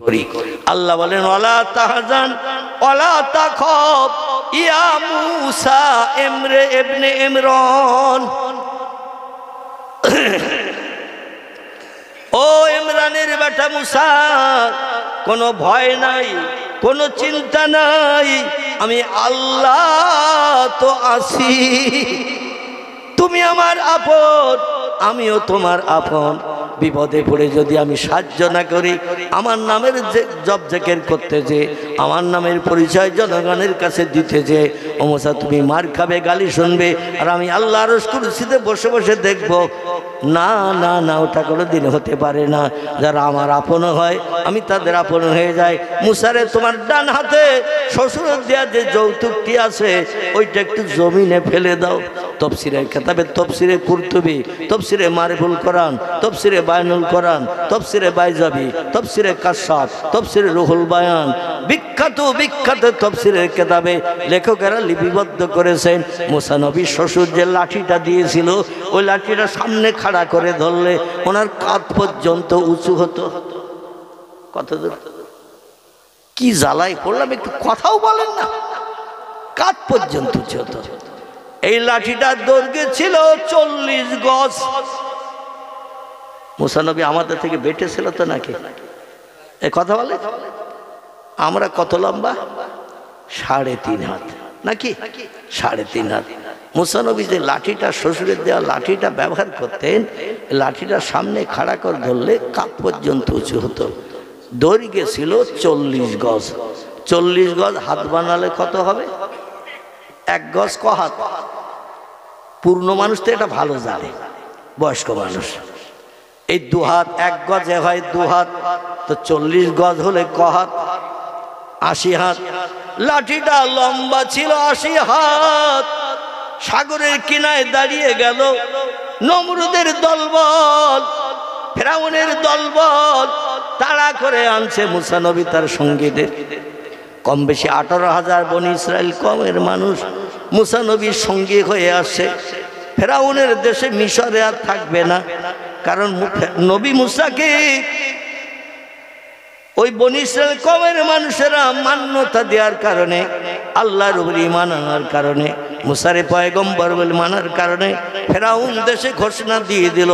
করি। আল্লাহ বলেন ওয়ালা তাহজান ওয়ালা তাখাফ ইয়া মূসা ইবনে ইমরান, ও ইমরানের বেটা মূসা, কোনো ভয় নাই, কোনো চিন্তা নাই, আমি আল্লাহ তো আছি। তুমি আমার আপন, আমিও তোমার আপন। বিপদে পড়ে যদি আমি সাহায্য না করি, আমার নামের যে জব জেকের করতে যে, আমার নামের পরিচয় জনগণের কাছে দিতে যে, ও মূসা তুমি মার খাবে, গালি শুনবে, আর আমি আল্লাহ আরশ কুরসিতে বসে বসে দেখব। না না না, ওটা কোনো দিন হতে পারে না। যারা আমার আপন হয় আমি তাদের আপন হয়ে যাই। মূসারে তোমার ডান হাতে শ্বশুরের দেওয়া যে যৌতুকটি আছে ওইটা একটু জমিনে ফেলে দাও। তফসিরে কেতাবে, তফসিরে কুরতুবি, তফসিরে মারিফুল কোরআন, তফসিরে বায়ানুল কোরআন, তফসিরে বাইজাবি, তফসিরে কাশফ, তফসিরে রুহুল বায়ান, বিখ্যাত বিখ্যাত তফসিরের কেতাবে লেখকেরা লিপিবদ্ধ করেছেন মূসা নবীর শ্বশুর যে লাঠিটা দিয়েছিল ওই লাঠিটা সামনে খাড়া করে ধরলে ওনার কাঁধ পর্যন্ত উঁচু হতো। কত দূর? কি জ্বালাই পড়লাম, একটু কথাও বলেন না। কাঁধ পর্যন্ত উঁচু হতো। এই লাঠিটার দৈর্ঘ্য ছিল 40 গজ। মূসা নবী আমাদের থেকে বেটে ছিল তো নাকি? এ কথা বলে। আমরা কত লম্বা? 3.5 হাত নাকি? 3.5 হাত। মূসা নবী যে লাঠিটা, শ্বশুরের দেওয়া লাঠিটা ব্যবহার করতেন, লাঠিটা সামনে খাড়া করে ধরলে কাপ পর্যন্ত উঁচু হতো। দৈর্ঘ্য ছিল 40 গজ। 40 গজ হাত বানালে কত হবে? 1 গজ ক হাত? পূর্ণ মানুষ তো এটা ভালো জানে, বয়স্ক মানুষ। এই 2 হাত, 1 গজে হয় 2 হাত, তো 40 গজ হলে ক হাত? 80 হাত। লাঠিটা লম্বা ছিল 80 হাত। সাগরের কিনারে দাঁড়িয়ে গেল নমরুদের দলবল, ফেরাউনের দলবল তাড়া করে আনছে মূসা নবী তার সঙ্গীদের। কম বেশি 18,000 বনি ইসরায়েল কমের মানুষ মূসা নবীর সঙ্গী হয়ে আসে। ফেরাউনের দেশে মিশরে আর থাকবে না, কারণ নবী মূসাকে ওই বনি ইসরায়েল কমের মানুষেরা মান্যতা দেওয়ার কারণে, আল্লাহর উপরে ঈমান আনার কারণে, মূসারে পয়গম্বর বলে মানার কারণে ফেরাউন দেশে ঘোষণা দিয়ে দিল,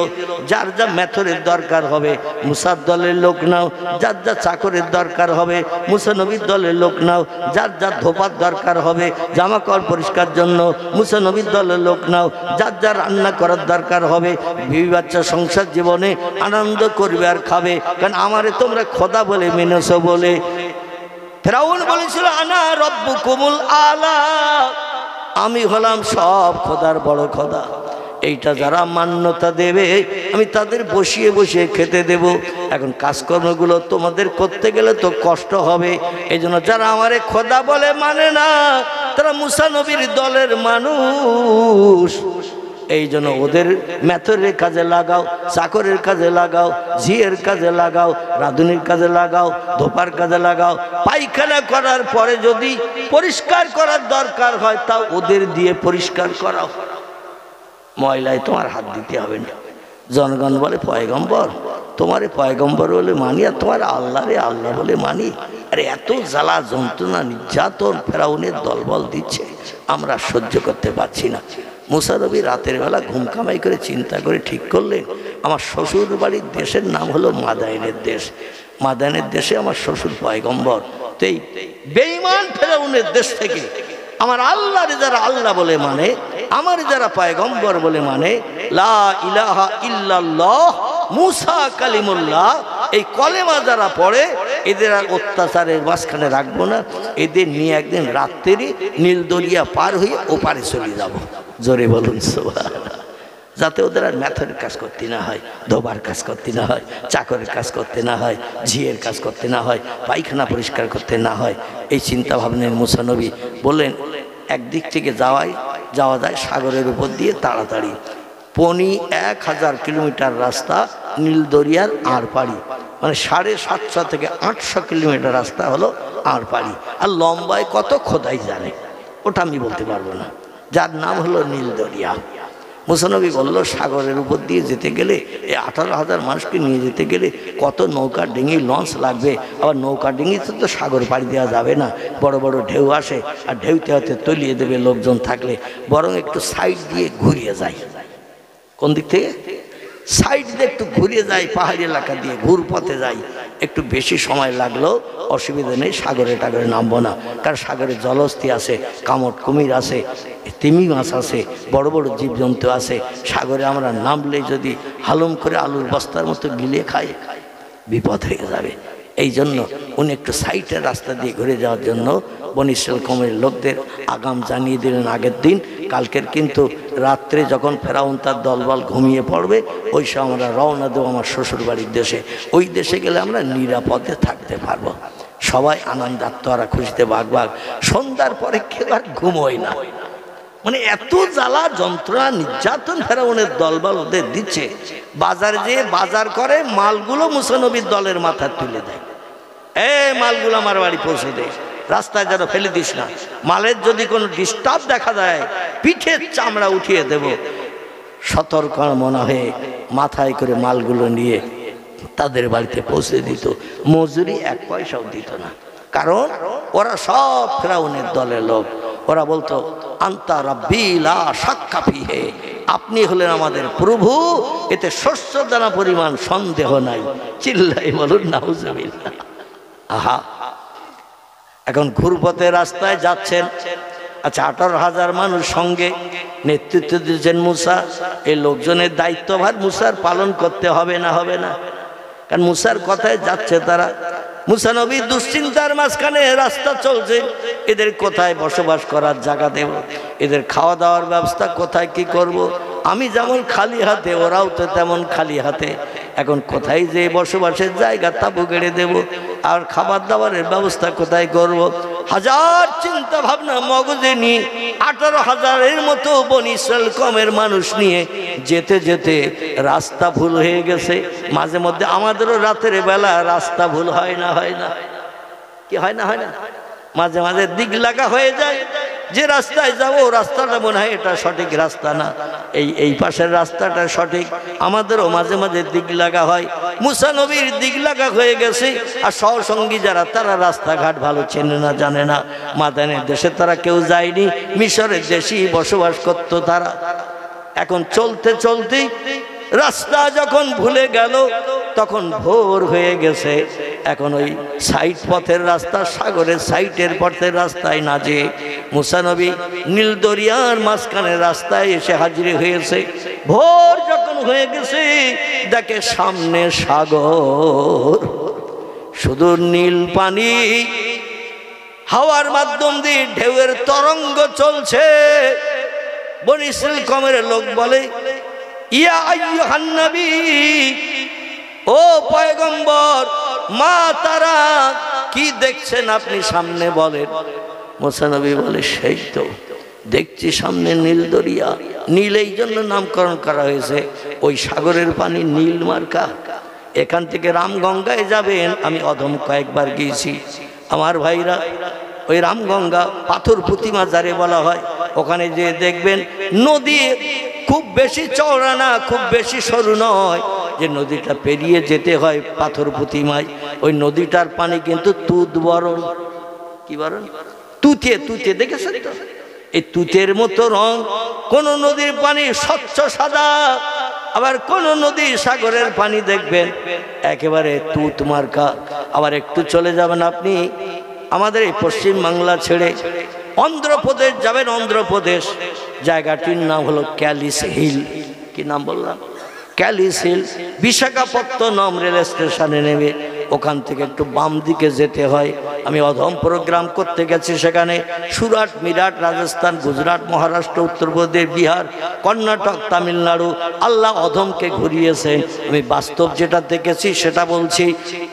যার যা মেথরের দরকার হবে মূসার দলের লোক নাও, যার যা চাকরের দরকার হবে মূসা নবীর দলের লোক নাও, যার যা ধোপার দরকার হবে জামা কাপড় পরিষ্কার জন্য মূসা নবীর দলের লোক নাও, যার যা রান্না করার দরকার হবে, বিবি বাচ্চা সংসার জীবনে আনন্দ করবে আর খাবে, কারণ আমারে তোমরা খোদা বলে মেনেছো বলে। ফেরাউন বলেছিল আনা রব্বুকুমুল আলা, আমি হলাম সব খোদার বড় খোদা। এইটা যারা মান্যতা দেবে আমি তাদের বসিয়ে বসিয়ে খেতে দেব। এখন কাজকর্মগুলো তোমাদের করতে গেলে তো কষ্ট হবে, এই জন্য যারা আমারে খোদা বলে মানে না তারা মূসা নবীর দলের মানুষ। এই জন্য ওদের মেথরের কাজে লাগাও, চাকরের কাজে লাগাও, ঝিয়ের কাজে লাগাও, রাঁধুনির কাজে লাগাও, ধোপার কাজে লাগাও। পায়খানা করার পরে যদি পরিষ্কার করার দরকার হয় তাও ওদের দিয়ে পরিষ্কার করাও। ময়লায় তোমার হাত দিতে হবে না। জনগণ বলে পয়গম্বর, তোমারে পয়গম্বর বলে মানি আর তোমার আল্লাহ রে আল্লাহ বলে মানি। আরে এত জ্বালা যন্ত্রণা নির্যাতন ফেরাউনের দলবল দিচ্ছে, আমরা সহ্য করতে পারছি না। মূসা নবী রাতের বেলা ঘুম কামাই করে চিন্তা করে ঠিক করলেন, আমার শ্বশুর বাড়ির দেশের নাম হলো মাদায়েনের দেশ। মাদায়েনের দেশে আমার শ্বশুর পয়গম্বর। তো এই বেঈমান ফেরাউনের দেশ থেকে আমার আল্লাহরে যারা আল্লাহ বলে মানে, আমার যারা পয়গম্বর বলে মানে, লা ইলাহা ইল্লাল্লাহ মূসা কালিমুল্লাহ, এই কলেমা যারা পড়ে এদের আর অত্যাচারের মাঝখানে রাখবো না। এদের নিয়ে একদিন রাত্রি নীল দরিয়া পার হয়ে ওপারে চলে যাব। জোরে বলুন সুবহানাল্লাহ। যাতে ওদের আর মেথরের কাজ করতে না হয়, ধোবার কাজ করতে না হয়, চাকরের কাজ করতে না হয়, ঝিয়ের কাজ করতে না হয়, পায়খানা পরিষ্কার করতে না হয়। এই চিন্তা ভাবনার মূসা নবী বললেন একদিক থেকে যাওয়া যায় সাগরের উপর দিয়ে তাড়াতাড়ি। 1000 কিলোমিটার রাস্তা নীল দরিয়ার আর পাড়ি, মানে 750 থেকে 800 কিলোমিটার রাস্তা হলো আর পাড়ি। আর লম্বায় কত খোদাই জানে, ওটা আমি বলতে পারবো না, যার নাম হলো নীল দরিয়া। মুসা নবী বলল, সাগরের উপর দিয়ে যেতে গেলে এই 18,000 মানুষকে নিয়ে যেতে গেলে কত নৌকা ডিঙি লঞ্চ লাগবে, আবার নৌকা ডিঙিতে তো সাগর পাড়ি দেওয়া যাবে না, বড় বড় ঢেউ আসে আর ঢেউতে হয়তো তলিয়ে দেবে লোকজন থাকলে, বরং একটু সাইড দিয়ে ঘুরিয়ে যায়। কোন দিক থেকে? সাইড দিয়ে একটু ঘুরিয়ে যায়, পাহাড়ি এলাকা দিয়ে ঘুর পথে যাই, একটু বেশি সময় লাগলো, অসুবিধা নেই, সাগরে টাগরে নামবো না, কারণ সাগরে জলহস্তি আছে, কামট কুমির আছে, তিমি মাছ আছে, বড় বড় জীবজন্তু আছে, সাগরে আমরা নামলে যদি হালুম করে আলুর বস্তার মতো গিলিয়ে খাই বিপদ হয়ে যাবে। এই জন্য উনি একটু সাইডের রাস্তা দিয়ে ঘুরে যাওয়ার জন্য বনী ইসরাইল কওমের লোকদের আগাম জানিয়ে দিলেন আগের দিন, কালকের কিন্তু রাত্রে যখন ফেরাউন তার দলবল ঘুমিয়ে পড়বে ওই সময় আমরা রওনা দেবো আমার শ্বশুর বাড়ির দেশে, ওই দেশে গেলে আমরা নিরাপদে থাকতে পারবো। সবাই আনন্দাত্মরা খুশিতে ভাগ ভাগ। সন্ধ্যার পরে কেউ আর ঘুমোয় না, মানে এত জ্বালা যন্ত্রণা নির্যাতন ফেরাউনের দলবল ওদের দিচ্ছে। বাজারে যেয়ে বাজার করে মালগুলো মুসা নবীর দলের মাথা তুলে দেয়, মালগুলো আমার বাড়ি পৌঁছে দেয়, রাস্তায় যেন ফেলে দিস না, মালের যদি কোনো ডিস্টার্ব দেখা যায় পিঠের চামড়া উঠিয়ে দেব। সতর্ক মনে হয়ে মাথায় করে মালগুলো নিয়ে তাদের বাড়িতে পৌঁছে দিত, মজুরি 1 পয়সাও দিত না, কারণ ওরা সব ফেরাউনের দলের লোক। ওরা বলতো, আন্তা রাব্বি লা শাক্কা ফিহে, আপনি হলেন আমাদের প্রভু, এতে শস্য দানা পরিমাণ সন্দেহ নাই। চিল্লাই বলুন নাউজুবিল্লাহ। আহা, এখন ঘুরপথে রাস্তায় যাচ্ছেন, আচ্ছা 18,000 মানুষ সঙ্গে নেতৃত্ব দিয়েছেন মুসা, এই লোকজনের দায়িত্বভার মুসার পালন করতে হবে না? হবে না? কারণ মুসার কথায় যাচ্ছে তারা। মুসা নবী দুশ্চিন্তার মাঝখানে রাস্তা চলছে, এদের কোথায় বসবাস করার জায়গা দেব, এদের খাওয়া দাওয়ার ব্যবস্থা কোথায় কি করব। আমি যেমন খালি হাতে ওরাও তো তেমন খালি হাতে, এখন কোথায় যে বসবাসের জায়গা তাবু গেড়ে দেব, আর খাবার দাবারের ব্যবস্থা কোথায় করব। হাজার চিন্তা ভাবনা মগজে নিয়ে 18,000-এর মতো বনী ইসরাইল কওমের মানুষ নিয়ে যেতে যেতে রাস্তা ভুল হয়ে গেছে। মাঝে মধ্যে আমাদেরও রাতের বেলা রাস্তা ভুল হয় না? হয় না? কি হয় না? হয় না? মাঝে মাঝে দিক লাগা হয়ে যায়, যে রাস্তায় যাবো রাস্তাটা মনে হয় এটা সঠিক রাস্তা না, এই পাশের রাস্তাটা সঠিক। আমাদেরও মাঝে মাঝে দিক লাগা হয়। মুসা নবীর দিক লাগা হয়ে গেছে, আর সহসঙ্গী যারা তারা রাস্তাঘাট ভালো চেনে না, জানে না। মাদানের দেশে তারা কেউ যায়নি, মিশরের দেশেই বসবাস করত তারা। এখন চলতে চলতে রাস্তা যখন ভুলে গেল তখন ভোর হয়ে গেছে। এখন ওই সাইড পথের রাস্তা, সাগরের সাইডের পথের রাস্তায় না যে মুসা নবী নীল দরিয়ার মাঝখানে রাস্তায় এসে হাজির হয়েছে। ভোর যখন হয়ে গেছে দেখে সামনে সাগর, শুধু নীল পানি, হাওয়ার মাধ্যম দিয়ে ঢেউয়ের তরঙ্গ চলছে। বনী ইসরাইল কওমের লোক বলে, ইয়া আইয়ুহান নবী, ও পয়গম্বর, মা তারা, কি দেখছেন আপনি সামনে বলেন। মুসা নবী বলে, সেই তো দেখছি সামনে নীল দরিয়া। নীল এই জন্য নামকরণ করা হয়েছে, ওই সাগরের পানি নীল মার্কা। এখান থেকে রামগঙ্গায় যাবেন, আমি অধম কয়েকবার গিয়েছি। আমার ভাইরা, ওই রামগঙ্গা পাথর প্রতিমা যারে বলা হয়, ওখানে যে দেখবেন নদী খুব বেশি চওড়া না, খুব বেশি সরু নয়, যে নদীটা পেরিয়ে যেতে হয় পাথর প্রতিমায়। ওই নদীটার পানি কিন্তু তুত বরণ, কি বরণ? তুতে, তুতে দেখেছেন তো? এই তুতের মতো রং। কোন নদীর পানি স্বচ্ছ সাদা, আবার কোন নদী সাগরের পানি দেখবেন একেবারে তুত মার্কা। আবার একটু চলে যাবেন আপনি আমাদের এই পশ্চিম বাংলা ছেড়ে অন্ধ্রপ্রদেশ যাবেন। অন্ধ্রপ্রদেশ জায়গাটির নাম হলো ক্যালিস হিল। কি নাম বললাম? Kallis hill. বিশাখাপত্তনম রেল স্টেশনে নেমে ওখান থেকে একটু বাম দিকে যেতে হয়। আমি অধম প্রোগ্রাম করতে গেছি সেখানে। সুরাট, মিরাট, রাজস্থান, গুজরাট, মহারাষ্ট্র, উত্তরপ্রদেশ, বিহার, কর্ণাটক, তামিলনাড়ু, আল্লাহ অধমকে ঘুরিয়েছেন। আমি বাস্তব যেটা দেখেছি সেটা বলছি।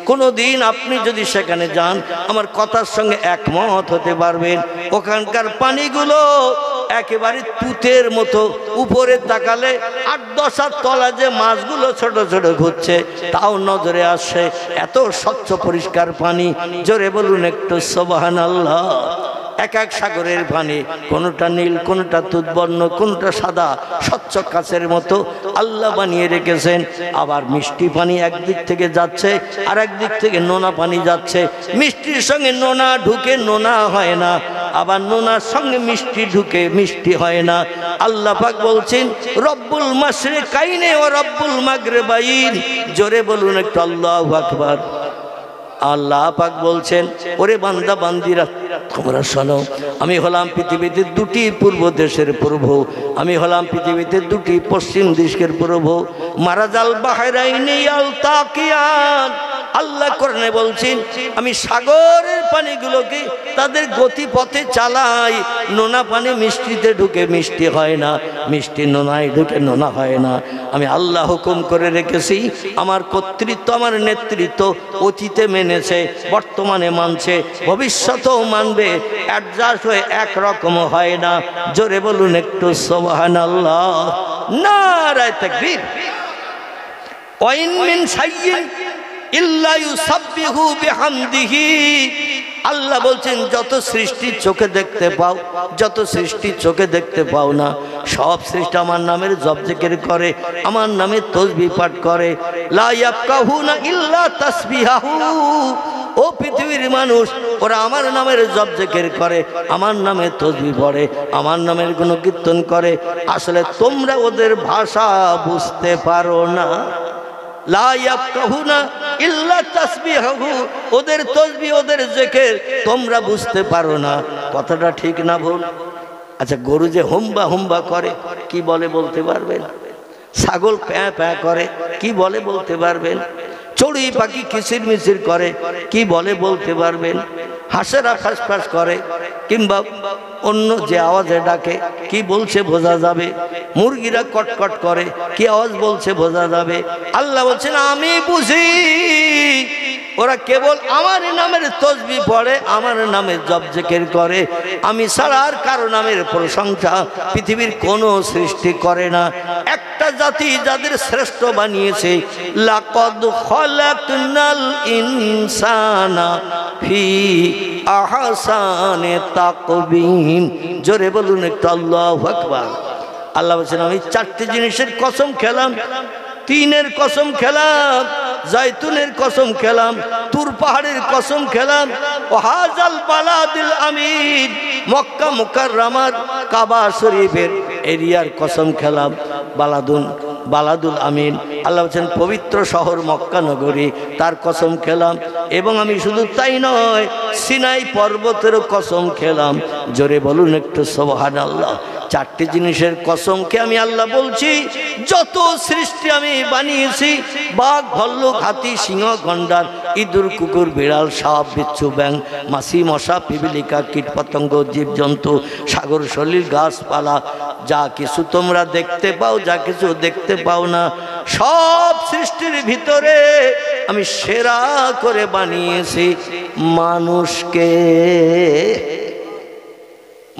কোনো দিন আপনি যদি সেখানে যান আমার কথার সঙ্গে একমত হতে পারবেন। ওখানকার পানিগুলো একেবারে তুতের মতো, উপরে তাকালে 8-10 হাত তলা যে মাছগুলো ছোট ছোট ঘুরছে তাও নজরে আসে। এত স্বচ্ছ পরিষ্কার পানি, জোরে বলুন একটু সুবহানাল্লাহ। এক এক সাগরের পানি, কোনটা নীল, কোনটা তুৎবর্ণ, কোনটা সাদা স্বচ্ছ কাচের মতো আল্লাহ বানিয়ে রেখেছেন। আবার মিষ্টি পানি একদিক থেকে যাচ্ছে আর একদিক থেকে নোনা পানি যাচ্ছে। মিষ্টির সঙ্গে নোনা ঢুকে নোনা হয় না, আবার নোনার সঙ্গে মিষ্টি ঢুকে মিষ্টি হয় না। আল্লাহ পাক বলছেন রব্বুল মাশরিকাইনে ও রব্বুল মাগরিবাইন। জোরে বলুন একটু আল্লাহু আকবার। আল্লাহ পাক বলছেন ওরে বান্দা বান্দিরা তোমরা শোনো, আমি হলাম পৃথিবীতে দুটি পূর্ব দেশের প্রভু, আমি হলাম পৃথিবীতে দুটি পশ্চিম দেশের প্রভু। মারাজাল বাহরাইনি আলতাকিয়ান। আল্লাহ কোরআনে বলছেন আমি সাগরের পানিগুলোকে তাদের গতিপথে চালাই। নোনা পানি মিষ্টিতে ঢুকে মিষ্টি হয় না, মিষ্টি নোনায় ঢুকে নোনা হয় না। আমি আল্লাহ হুকুম করে রেখেছি। আমার কর্তৃত্ব, আমার নেতৃত্ব অতীতে মেনেছে, বর্তমানে মানছে, ভবিষ্যতেও মানবে। অ্যাডজাস্ট হয়ে একরকম হয় না। জোরে বলুন একটু সুবহানাল্লাহ। নারায়ে তাকবীর। ওয়াইন মিন শাইইন ইল্লা ইউসাব্বিহু বিহামদিহি। আল্লাহ বলছেন যত সৃষ্টি চোখে দেখতে পাও, যত সৃষ্টি চোখে দেখতে পাও না, সব সৃষ্টি আমার নামের জপ জিকির করে, আমার নামে তাসবিহ পাঠ করে। লা ইয়াফকাহুনা ইল্লা তাসবিহাহু। ও পৃথিবীর মানুষ, ওরা আমার নামের জপ জিকির করে, আমার নামে তাসবিহ পড়ে, আমার নামের গুণকীর্তন করে। আসলে তোমরা ওদের ভাষা বুঝতে পারো না। লা ইয়াফকাহুনা ইল্লা তাসবিহাহু। ওদের তাসবিহ, ওদের জিকির তোমরা বুঝতে পারো না। কথাটা ঠিক না ভুল? আচ্ছা, গরু যে হুম্বা হুম্বা করে কি বলে বলতে পারবেন? ছাগল প্যাঁ প্যাঁ করে কি বলে বলতে পারবেন? চড়ুই পাখি কিচির মিচির করে কি বলে বলতে পারবেন? হাঁসেরা ফাঁস করে কিংবা অন্য যে আওয়াজে ডাকে কি বলছে বোঝা যাবে? মুরগিরা কটকট করে কি আওয়াজ বলছে বোঝা যাবে? আল্লাহ বলছেন আমি বুঝি। ওরা কেবল আমার নামের তাসবিহ পড়ে, আমার নামের জপ জিকির করে। আমি ছাড়া আর কারো নামের প্রশংসা পৃথিবীর কোনো সৃষ্টি করে না। একটা জাতি যাদের শ্রেষ্ঠ বানিয়েছে, লাকাদ খালাকনাল ইনসানা ফি আহসানি তাকবীম। জোরে বলুন একটু আল্লাহু আকবার। আল্লাহ বলছেন আমি চারটি জিনিসের কসম খেলাম। তিনের কসম খেলাম, জাইতুনের কসম খেলাম, তুর পাহাড়ের কসম খেলাম, ও হাজাল বালাদিল আমিন, মক্কা মুকাররমার কাবা শরীফের এরিয়ার কসম খেলাম। বালাদুল আমিন, আল্লাহ বলছেন পবিত্র শহর মক্কা নগরী, তার কসম খেলাম। এবং আমি শুধু তাই নয়, সিনাই পর্বতেরও কসম খেলাম। জোরে বলুন একটু সুবহানাল্লাহ। চারটি জিনিসের কসমকে আমি আল্লাহ বলছি। যত সৃষ্টি আমি বানিয়েছি, বাঘ, ভাল্লুক, হাতি, সিংহ, গন্ডার, ইঁদুর, কুকুর, বিড়াল, সাপ, বিচ্ছু, ব্যাঙ, মাছি, মশা, পিপিলিকা, কীটপতঙ্গ, জীবজন্তু, সাগর সলিল, গাছপালা, যা কিছু তোমরা দেখতে পাও, যা কিছু দেখতে পাও না, সব সৃষ্টির ভিতরে আমি সেরা করে বানিয়েছি মানুষকে।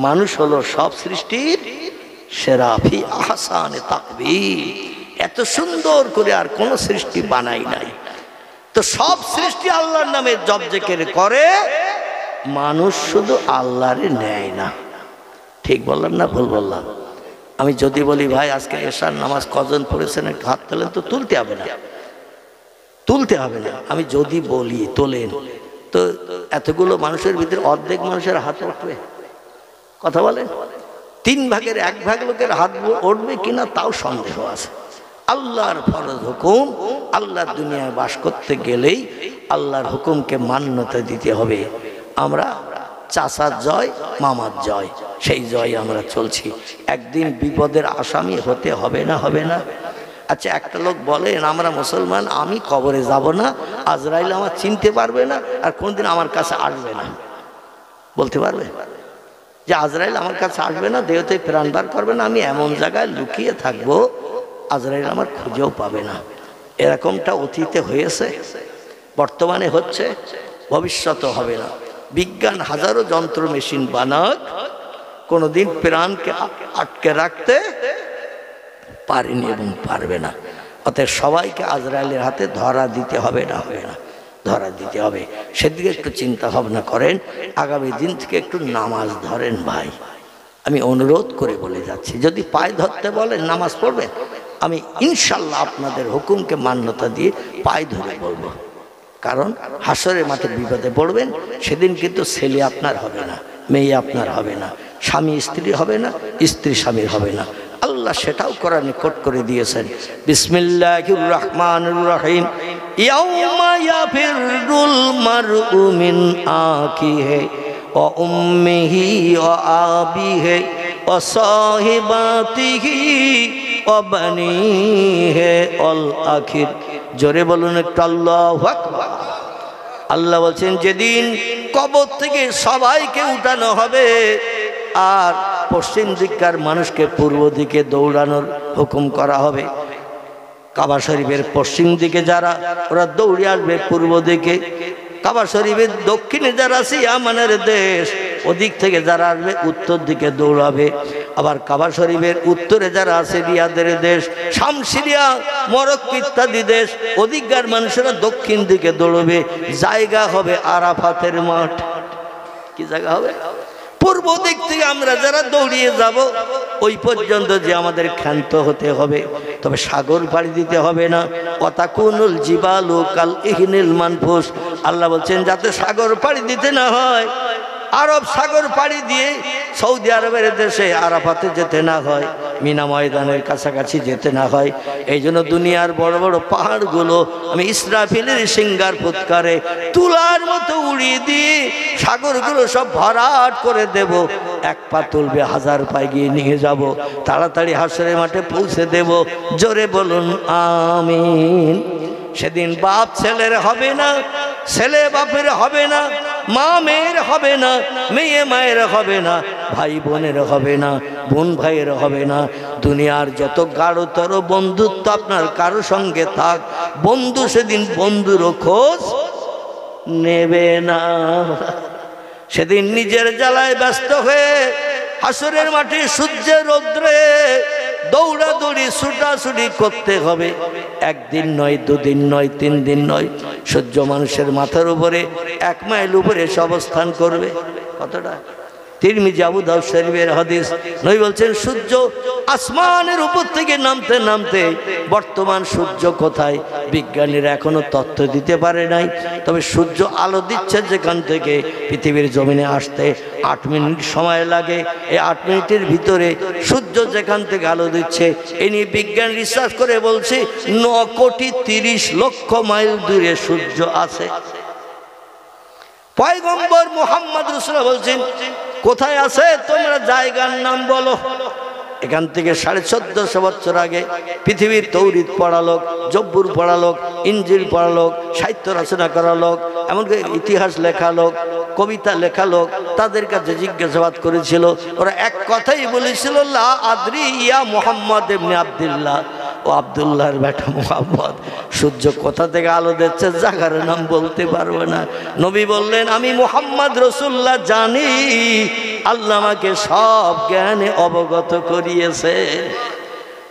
মানুষ হলো সব সৃষ্টির সেরা। ফি আহসানি তাকবীর। এত সুন্দর করে আর কোন সৃষ্টি বানাই নাই। তো সব সৃষ্টি আল্লাহর নামে জপ জিকির করে, মানুষ শুধু আল্লাহরে নেয় না। ঠিক বললাম না ভুল বললাম? আমি যদি বলি ভাই আজকে এশার নামাজ কজন পড়েছেন একটু হাত তোলেন, তো তুলতে হবে না, তুলতে হবে না। আমি যদি বলি তোলেন, তো এতগুলো মানুষের ভিতরে অর্ধেক মানুষের হাত উঠবে? কথা বলেন? 3 ভাগের 1 ভাগ লোকের হাত উঠবে কিনা তাও সন্দেহ আছে। আল্লাহর ফরজ হুকুম, আল্লাহর দুনিয়ায় বাস করতে গেলেই আল্লাহর হুকুমকে মান্যতা দিতে হবে। আমরা চাচার জয়, মামার জয়, সেই জয় আমরা চলছি। একদিন বিপদের আসামি হতে হবে না? হবে না? আচ্ছা, একটা লোক বলেন আমরা মুসলমান, আমি কবরে যাব না, আজরাইল আমার চিনতে পারবে না, আর কোনদিন আমার কাছে আসবে না। বলতে পারবে যে আজরাইল আমার কাছে আসবে না, দেহতে প্রাণ বার করবে না, আমি এমন জায়গায় লুকিয়ে থাকবো আজরাইল আমার খুঁজেও পাবে না? এরকমটা অতীতে হয়েছে, বর্তমানে হচ্ছে, ভবিষ্যতে হবে না। বিজ্ঞান হাজারো যন্ত্র মেশিন বানাক, কোনোদিন প্রাণকে আটকে রাখতে পারেনি এবং পারবে না। অতএব সবাইকে আজরাইলের হাতে ধরা দিতে হবে না? হবে না? ধরা দিতে হবে। সেদিকে একটু চিন্তা ভাবনা করেন, আগামী দিন থেকে একটু নামাজ ধরেন ভাই। আমি অনুরোধ করে বলে যাচ্ছি, যদি পায়ে ধরতে বলেন নামাজ পড়বেন, আমি ইনশাল্লাহ আপনাদের হুকুমকে মান্যতা দিয়ে পায়ে ধরে বলবো। কারণ হাসরের মাঠে বিপদে পড়বেন, সেদিন কিন্তু ছেলে আপনার হবে না, মেয়ে আপনার হবে না, স্বামী স্ত্রী হবে না, স্ত্রী স্বামীর হবে না। আল্লাহ সেটাও কোরআনে কোট করে দিয়েছেন। বিসমিল্লাহির রহমানির রহিম। ইয়াউমা ইয়াফিরুল মারউ মিন আখিহি ওয়া উম্মিহি ওয়া আবিহি ওয়া সাহিবাতিহি ওয়া বানিহি আল আখির। জোরে বলুন একটু আল্লাহু আকবার। আল্লাহ বলছেন যেদিন কবর থেকে সবাইকে উঠানো হবে, আর পশ্চিম দিককার মানুষকে পূর্ব দিকে দৌড়ানোর হুকুম করা হবে। কাবা শরীফের পশ্চিম দিকে যারা, ওরা দৌড়ে আসবে পূর্ব দিকে। কাবা শরীফের দক্ষিণে যারা আছে ইয়ামানের দেশ, ওদিক থেকে যারা আসবে উত্তর দিকে দৌড়াবে। আবার কাবা শরীফের উত্তরে যারা আছে রিয়াদের দেশ, শাম, সিরিয়া, মরক্কো ইত্যাদি দেশ, ওদিককার মানুষেরা দক্ষিণ দিকে দৌড়বে। জায়গা হবে আরাফাতের মাঠ। কি জায়গা হবে? পূর্ব দিক থেকে আমরা যারা দৌড়িয়ে যাব, ওই পর্যন্ত যে আমাদের ক্ষান্ত হতে হবে। তবে সাগর পাড়ি দিতে হবে না। ওয়াতাকুনুল জিবালু কাল ইহনিল মানফুস। আল্লাহ বলছেন যাতে সাগর পাড়ি দিতে না হয়, আরব সাগর পাড়ি দিয়ে সৌদি আরবের দেশে আরাফাতে যেতে না হয়, মিনা ময়দানের কাছাকাছি যেতে না হয়। এই জন্য দুনিয়ার বড় বড় পাহাড়গুলো আমি ইসরাফিলের সিঙ্গার ফুৎকারে তুলার মতো উড়িয়ে দিয়ে সাগরগুলো সব ভরাট করে দেব। এক পা তুলবে, 1000 পা গিয়ে নিয়ে যাব, তাড়াতাড়ি হাসরের মাঠে পৌঁছে দেব। জোরে বলুন আমিন। সেদিন বাপ ছেলের হবে না, ছেলে বাপের হবে না, মা মেয়ের হবে না, মেয়ে মায়ের হবে না, ভাই বোনের হবে না, বোন ভাইয়ের হবে না। দুনিয়ার যত গাঢ়তর বন্ধুত্ব আপনার কারো সঙ্গে থাক, বন্ধু সেদিন বন্ধুরও খোঁজ নেবে না। সেদিন নিজের জ্বালায় ব্যস্ত হয়ে হাসরের মাঠে সূর্যের রৌদ্রে দৌড়াদৌড়ি ছুটাছুটি করতে হবে। একদিন নয়, 2 দিন নয়, 3 দিন নয়, সূর্য মানুষের মাথার উপরে 1 মাইল উপরে এসে অবস্থান করবে। কতটা? তিরমিজি, আবু দাউদ শরীফের হাদিস। নবী বলছেন সূর্য আসমানের উপর থেকে নামতে নামতে, বর্তমান সূর্য কোথায় বিজ্ঞানীরা এখনো তথ্য দিতে পারে নাই। তবে সূর্য আলো দিচ্ছে যেখান থেকে, পৃথিবীর জমিনে আসতে 8 মিনিট সময় লাগে। এই 8 মিনিটের ভিতরে সূর্য যেখান থেকে আলো দিচ্ছে, এ নিয়ে বিজ্ঞান রিসার্চ করে বলছে 9,30,00,000 মাইল দূরে সূর্য আছে। পয়গম্বর মুহাম্মদ রাসূলুল্লাহ বলছেন কোথায় আছে তোমরা জায়গার নাম বলো। এখান থেকে 1450 বছর আগে পৃথিবীর তৌরিত পড়া লোক, জব্বুর পড়া লোক, ইঞ্জিল পড়া লোক, সাহিত্য রচনা করা লোক, এমনকি ইতিহাস লেখা লোক, কবিতা লেখা লোক, তাদের কাছে জিজ্ঞাসাবাদ করেছিল। ওরা এক কথাই বলেছিল লা আদরি ইয়া মুহাম্মদ ইবনে আব্দুল্লাহ, ও আব্দুল্লাহর বেটা মুহাম্মদ, সূর্য কোথা থেকে আলো দিচ্ছে জায়গার নাম বলতে পারবে না। নবী বললেন আমি মুহাম্মদ রাসূলুল্লাহ জানি, আল্লাহ আমাকে সব জ্ঞানে অবগত করিয়েছে।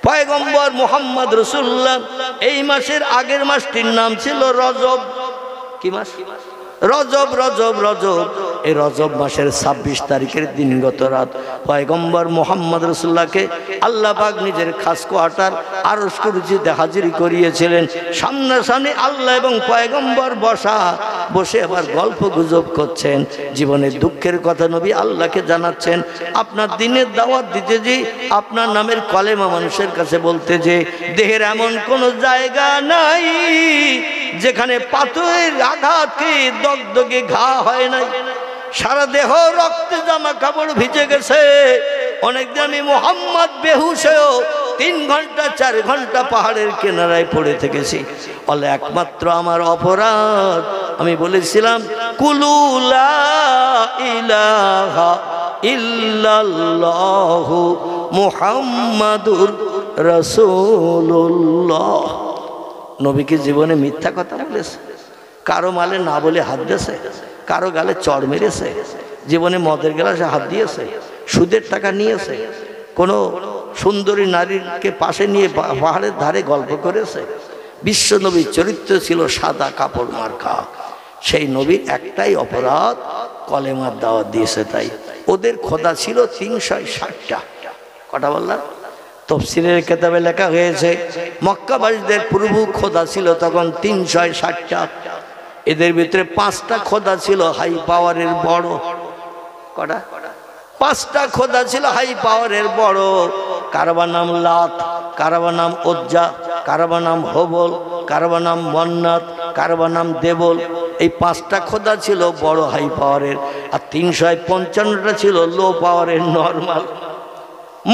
পয়গম্বর মুহাম্মদ রাসূলুল্লাহ এই মাসের আগের মাসটির নাম ছিল রজব। কি মাস? রজব। রজব রজব এই রজব মাসের 26 তারিখের দিনগত রাত পয়গম্বর মুহাম্মদ রাসূলুল্লাহকে আল্লাহ পাক নিজের খাস কোয়ার্টার আরশ কুরসিতে হাজির করিয়েছিলেন। সামনাসামনি আল্লাহ এবং পয়গম্বর বসে আবার গল্প গুজব করছেন, জীবনের দুঃখের কথা নবী আল্লাহকে জানাচ্ছেন। আপনার দিনের দাওয়াত দিতে যে, আপনার নামের কলেমা মানুষের কাছে বলতে যে, দেহের এমন কোনো জায়গা নাই যেখানে পাথরের আঘাতকে দগদগে ঘা হয় নাই, সারা দেহ রক্তে জামা কাপড় ভিজে গেছে। অনেকদিন আমি মুহাম্মদ বেহুশ হয়েও 3 ঘন্টা 4 ঘন্টা পাহাড়ের কিনারায় পড়ে থেকেছি। বলে একমাত্র আমার অপরাধ, আমি বলেছিলাম কুলু লা ইলাহা ইল্লাল্লাহু মুহাম্মাদুর রাসূলুল্লাহ। নবীকে জীবনে মিথ্যা কথা বলেছে, কারো মালে না বলে হাত দিয়েছে, কারো গালে চড় মেরেছে, জীবনে মদের গ্লাসে হাত দিয়েছে, সুদের টাকা নিয়েছে, কোনো সুন্দরী নারীকে পাশে নিয়ে পাহাড়ের ধারে গল্প করেছে। বিশ্ব নবীর চরিত্র ছিল সাদা কাপড় মার্কা। সেই নবীর একটাই অপরাধ, কলেমার দাওয়াত দিয়েছে। তাই ওদের খোদা ছিল 360টা। কটা বললাম? তফসিরের কিতাবে লেখা হয়েছে মক্কাবাসীদের পূর্ব খোদা ছিল তখন 360টা। এদের ভিতরে 5টা খোদা ছিল হাই পাওয়ারের বড়। কটা? 5টা খোদা ছিল হাই পাওয়ারের বড়। কারবা নাম লাত, কারবা নাম উজ্জা, কারবা নাম হবল, কারবা নাম মন্নাত, কারবা নাম দেবল। এই 5টা খোদা ছিল বড় হাই পাওয়ারের, আর 355টা ছিল লো পাওয়ারের নরমাল।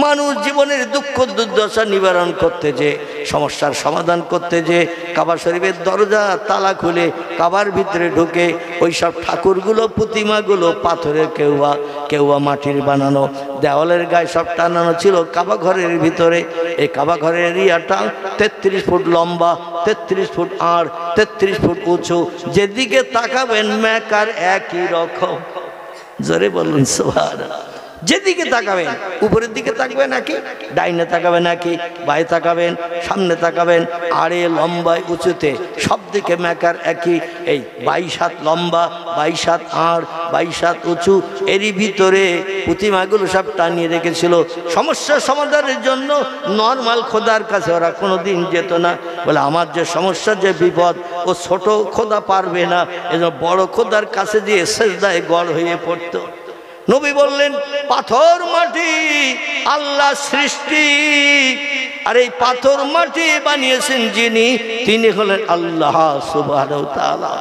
মানুষ জীবনের দুঃখ দুর্দশা নিবারণ করতে যে, সমস্যার সমাধান করতে যে কাবা শরীফের দরজা তালা খুলে কাবার ভিতরে ঢুকে ওই সব ঠাকুরগুলো প্রতিমাগুলো পাথরের কেউয়া কেউয়া মাটির বানানো, দেওয়ালের গায়ে সব টানানো ছিল কাবা ঘরের ভিতরে। এই কাবা ঘরের এরিয়াটা 33 ফুট লম্বা, 33 ফুট আড়, 33 ফুট উঁচু। যেদিকে তাকাবেন মেকার একই রকম। জোরে বলুন সুবহানাল্লাহ। যেদিকে তাকাবেন, উপরের দিকে তাকাবেন নাকি, ডাইনে তাকাবেন নাকি, বাঁয়ে তাকাবেন, সামনে তাকাবেন, আড়ে লম্বায় উঁচুতে সব দিকে মেকার একই। এই 22 হাত লম্বা, 22 হাত আড়, 22 হাত উঁচু। এরই ভিতরে প্রতিমাগুলো সব টানিয়ে রেখেছিল সমস্যার সমাধানের জন্য। নর্মাল খোদার কাছে ওরা কোনোদিন যেত না। বলে আমার যে সমস্যা, যে বিপদ, ও ছোট খোদা পারবে না, এজন্য বড় খোদার কাছে দিয়ে সেজদায় গড় হয়ে পড়তো। নবী বললেন পাথর মাটি আল্লাহ সৃষ্টি, আর এই পাথর মাটি বানিয়েছেন যিনি, তিনি হলেন আল্লাহ সুবহানাহু ওয়া তাআলা।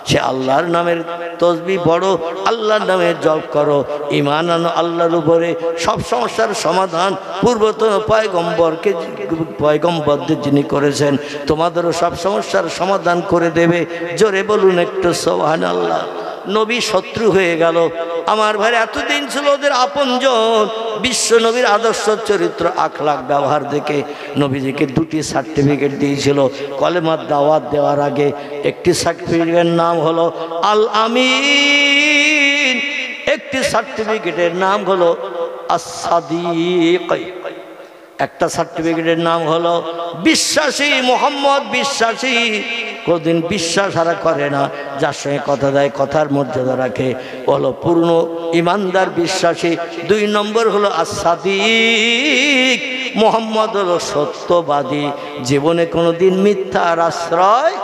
সে আল্লাহর নামের তসবিহ পড়ো, আল্লাহর নামের জপ করো, ঈমান আনো আল্লাহর উপরে। সব সমস্যার সমাধান পূর্বতন পয়গম্বরদের যিনি করেছেন, তোমাদেরও সব সমস্যার সমাধান করে দেবে। জোরে বলুন একটু সুবহানাল্লাহ। নবী শত্রু হয়ে গেল। আমার ভাই এতদিন ছিল ওদের আপনজন। বিশ্ব নবীর আদর্শ চরিত্র আখলাক ব্যবহার দেখে নবীজিকে 2টি সার্টিফিকেট দিয়েছিল কলেমার দাওয়াত দেওয়ার আগে। একটি সার্টিফিকেটের নাম হলো আল আমিন, একটি সার্টিফিকেটের নাম হলো আস-সাদিক, একটা সার্টিফিকেটের নাম হলো বিশ্বাসী। মোহাম্মদ বিশ্বাসী, কোনদিন বিশ্বাস হারা করে না, যার সঙ্গে কথা দেয় কথার মর্যাদা রাখে, হলো পূর্ণ ইমানদার বিশ্বাসী। 2 নম্বর হলো আস-সাদিক, মোহাম্মদ হলো সত্যবাদী, জীবনে কোনোদিন মিথ্যার আশ্রয়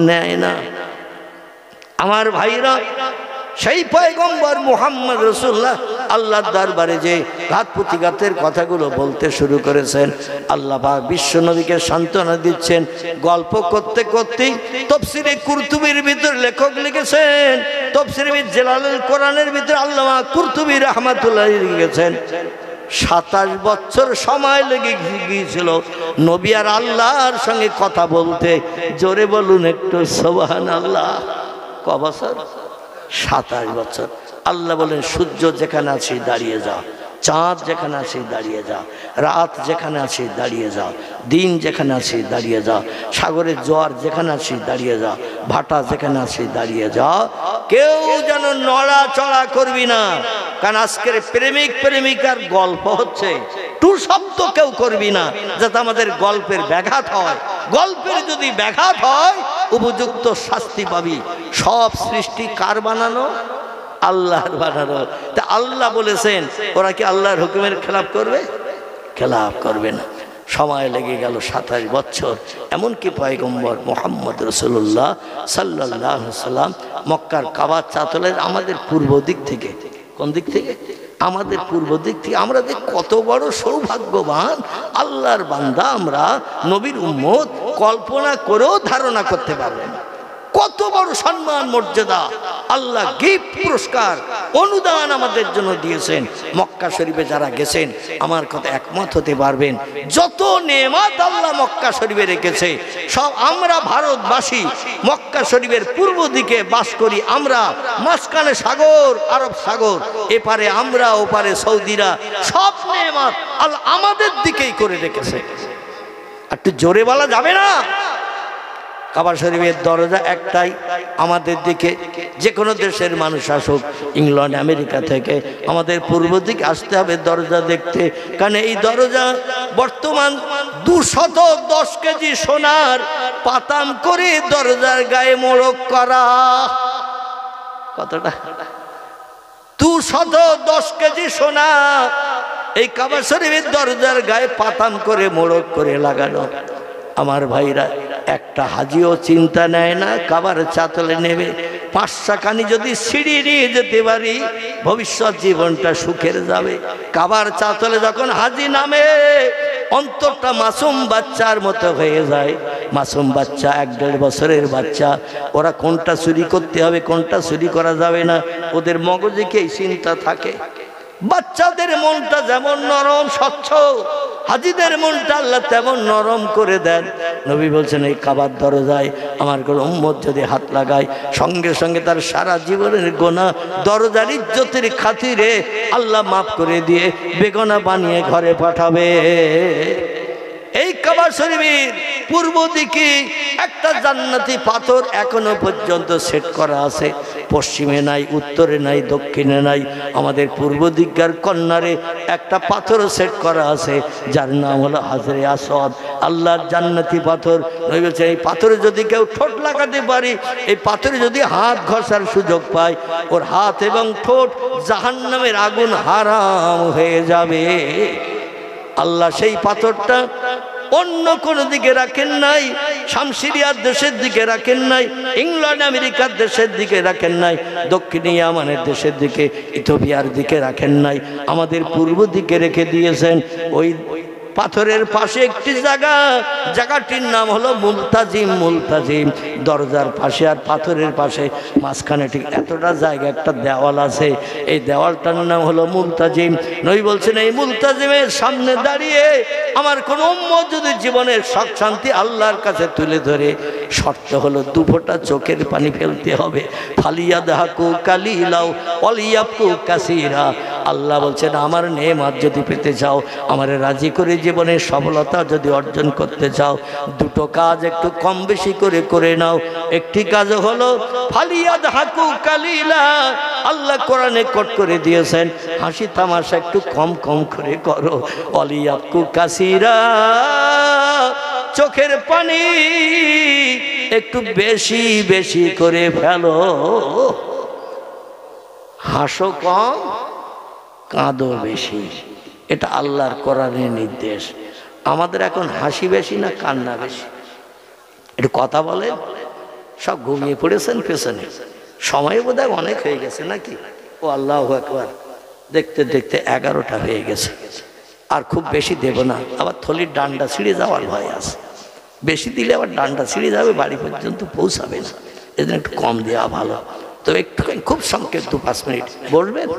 নেয় না। আমার ভাইরা, সেই পয়গম্বর মুহাম্মদ রাসূলুল্লাহ আল্লাহর দরবারে যে ঘাত প্রতিঘাতের কথাগুলো বলতে শুরু করেছেন, আল্লাহ পাক বিশ্ব নবীকে সান্ত্বনা দিচ্ছেন। গল্প করতে করতে তাফসীরে কুরতুবীর ভিতর লেখক লিখেছেন, তাফসীরে জালালুল কোরআনের ভিতর আল্লামা কুরতুবী রাহমাতুল্লাহ লিখেছেন 27 বছর সময় লেগে গিয়েছিল নবী আর আল্লাহর সঙ্গে কথা বলতে। জোরে বলুন একটু সুবহানাল্লাহ। ক বছর? 27 বছর। আল্লাহ বলেন সূর্য যেখানে আছে দাঁড়িয়ে যাও, চাঁদ যেখানে আছে দাঁড়িয়ে যাও, রাত যেখানে আছে দাঁড়িয়ে যাও, দিন যেখানে আছে দাঁড়িয়ে যাও, সাগরের জোয়ার যেখানে আছে দাঁড়িয়ে যাও, ভাটা যেখানে আছে দাঁড়িয়ে যাও। কেউ যেন নড়াচড়া করবি না, কারণ আজকের প্রেমিক প্রেমিকার গল্প হচ্ছে। টু শব্দ কেউ করবি না, যাতে আমাদের গল্পের ব্যাঘাত হয়। গল্পের যদি ব্যাঘাত হয় উপযুক্ত শাস্তি পাবি। সব সৃষ্টি কার বানানো? আল্লাহর বানানো। তা আল্লাহ বলেছেন, ওরা কি আল্লাহর হুকুমের খেলাফ করবে? খেলাফ করবে না। সময় লেগে গেল 27 বছর। এমনকি পয়গম্বর মুহাম্মদ রাসূলুল্লাহ সাল্লাল্লাহু আলাইহি সাল্লাম মক্কার কাবা চাতলের আমাদের পূর্ব দিক থেকে, কোন দিক থেকে? আমাদের পূর্ব দিক থেকে। আমরা যে কত বড় সৌভাগ্যবান আল্লাহর বান্দা আমরা, নবীর উম্মত, কল্পনা করেও ধারণা করতে পারবেন না। কত বড় সম্মান মর্যাদা আল্লাহ গিফট পুরস্কার অনুদান আমাদের জন্য দিয়েছেন। মক্কা শরীফে যারা গেছেন আমার কথা একমত হতে পারবেন, যত নেয়ামত আল্লাহ মক্কা শরীফে রেখেছে সব আমরা ভারতবাসী মক্কা শরীফের পূর্ব দিকে বাস করি। আমরা মাঝখানে সাগর, আরব সাগর, এপারে আমরা, ওপারে সৌদিরা, সব নেয়ামত আল্লাহ আমাদের দিকেই করে রেখেছে। একটু জোরে বলা যাবে না? কাবা শরীফের দরজা একটাই আমাদের দিকে। যে কোনো দেশের মানুষ আসুক, ইংল্যান্ড আমেরিকা থেকে, আমাদের পূর্ব দিকে আসতে হবে দরজা দেখতে। কারণ এই দরজা বর্তমান 210 কেজি সোনার পাতাম করে দরজার গায়ে মোড়ক করা। কতটা 210 কেজি সোনা এই কাবা শরীফের দরজার গায়ে পাতাম করে মোড়ক করে লাগানো। আমার ভাইরা, একটা হাজিও চিন্তা নেয় না কাবার চাতলে নেবে। 5 খানি যদি সিঁড়ি নিয়ে যেতে পারি ভবিষ্যৎ জীবনটা সুখের যাবে। কাবার চাতলে যখন হাজি নামে অন্তরটা মাসুম বাচ্চার মতো হয়ে যায়। মাসুম বাচ্চা, 1-1.5 বছরের বাচ্চা, ওরা কোনটা চুরি করতে হবে কোনটা চুরি করা যাবে না ওদের মগজে কি চিন্তা থাকে? বাচ্চাদের মনটা যেমন নরম স্বচ্ছ, হাজিদের মনটা আল্লাহ তেমন নরম করে দেন। নবী বলছেন এই কাবার দরজায় আমার কোন উম্মত যদি হাত লাগায় সঙ্গে সঙ্গে তার সারা জীবনের গোনা দরজার ইজ্জতের খাতিরে আল্লাহ মাফ করে দিয়ে বেগনা বানিয়ে ঘরে পাঠাবে। এই কাবা শরীফের পূর্ব দিকে একটা জান্নাতি পাথর এখনো পর্যন্ত সেট করা আছে। পশ্চিমে নাই, উত্তরে নাই, দক্ষিণে নাই, আমাদের পূর্ব দিককার কর্নারে একটা পাথর সেট করা আছে যার নাম হলো হাজরে আসওয়াদ, আল্লাহর জান্নাতি পাথর। নবী বলছেন এই পাথরে যদি কেউ ঠোঁট লাগাতে পারি, এই পাথরে যদি হাত ঘষার সুযোগ পায়, ওর হাত এবং ঠোঁট জাহান্নামের আগুন হারাম হয়ে যাবে। আল্লাহ সেই পাথরটা অন্য কোন দিকে রাখেন নাই, শামসিরিয়ার দেশের দিকে রাখেন নাই, ইংল্যান্ড আমেরিকার দেশের দিকে রাখেন নাই, দক্ষিণ ইয়ামানের দেশের দিকে, ইথিওপিয়ার দিকে রাখেন নাই, আমাদের পূর্ব দিকে রেখে দিয়েছেন। ওই পাথরের পাশে একটি জায়গাটির নাম হলো মুলতাজিম। মুলতাজিম দরজার পাশে আর পাথরের পাশে মাঝখানে ঠিক এতটা জায়গা একটা দেওয়াল আছে, এই দেওয়ালটার নাম হলো মুলতাজিম। নবী বলছেন এই মুলতাজিমের সামনে দাঁড়িয়ে আমার কোন উম্মত যদি জীবনের সুখ শান্তি আল্লাহর কাছে তুলে ধরে, শর্ত হলো 2 ফোঁটা চোখের পানি ফেলতে হবে। ফালিয়াদহাকু কালিলাও ওয়ালিয়াবকু কাসীরা। আল্লাহ বলছেন আমার নেয়ামত যদি পেতে চাও, আমারে রাজি করে জীবনের সফলতা যদি অর্জন করতে চাও, 2টো কাজ একটু কম বেশি করে করে নাও। একটি কাজ হলো ফালিয়াদহাকু কালিলা, আল্লাহ কোরআনে কোট করে দিয়েছেন হাসি তামাশা একটু কম কম করে করো। ওয়ালিয়াবকু কাসীরা, চোখের পানি একটু বেশি বেশি করে ফেলো। হাসো কম, কাঁদো বেশি, এটা আল্লাহর কোরআনের নির্দেশ। আমাদের এখন হাসি বেশি না কান্না বেশি? একটু কথা বলে। সব ঘুমিয়ে পড়েছেন পেছনে, সময় বোধহয় অনেক হয়ে গেছে নাকি? ও আল্লাহু আকবার, দেখতে দেখতে 11টা হয়ে গেছে। আর খুব বেশি দেব না, আবার থলির ডান্ডা ছিঁড়ে যাওয়ার ভয় আছে। বেশি দিলে আবার ডান্ডা ছিঁড়ে যাবে, বাড়ি পর্যন্ত পৌঁছাবে না, এজন্য একটু কম দেওয়া ভালো। তো একটু খুব সংক্ষেপ 2-5 মিনিট বলবেন,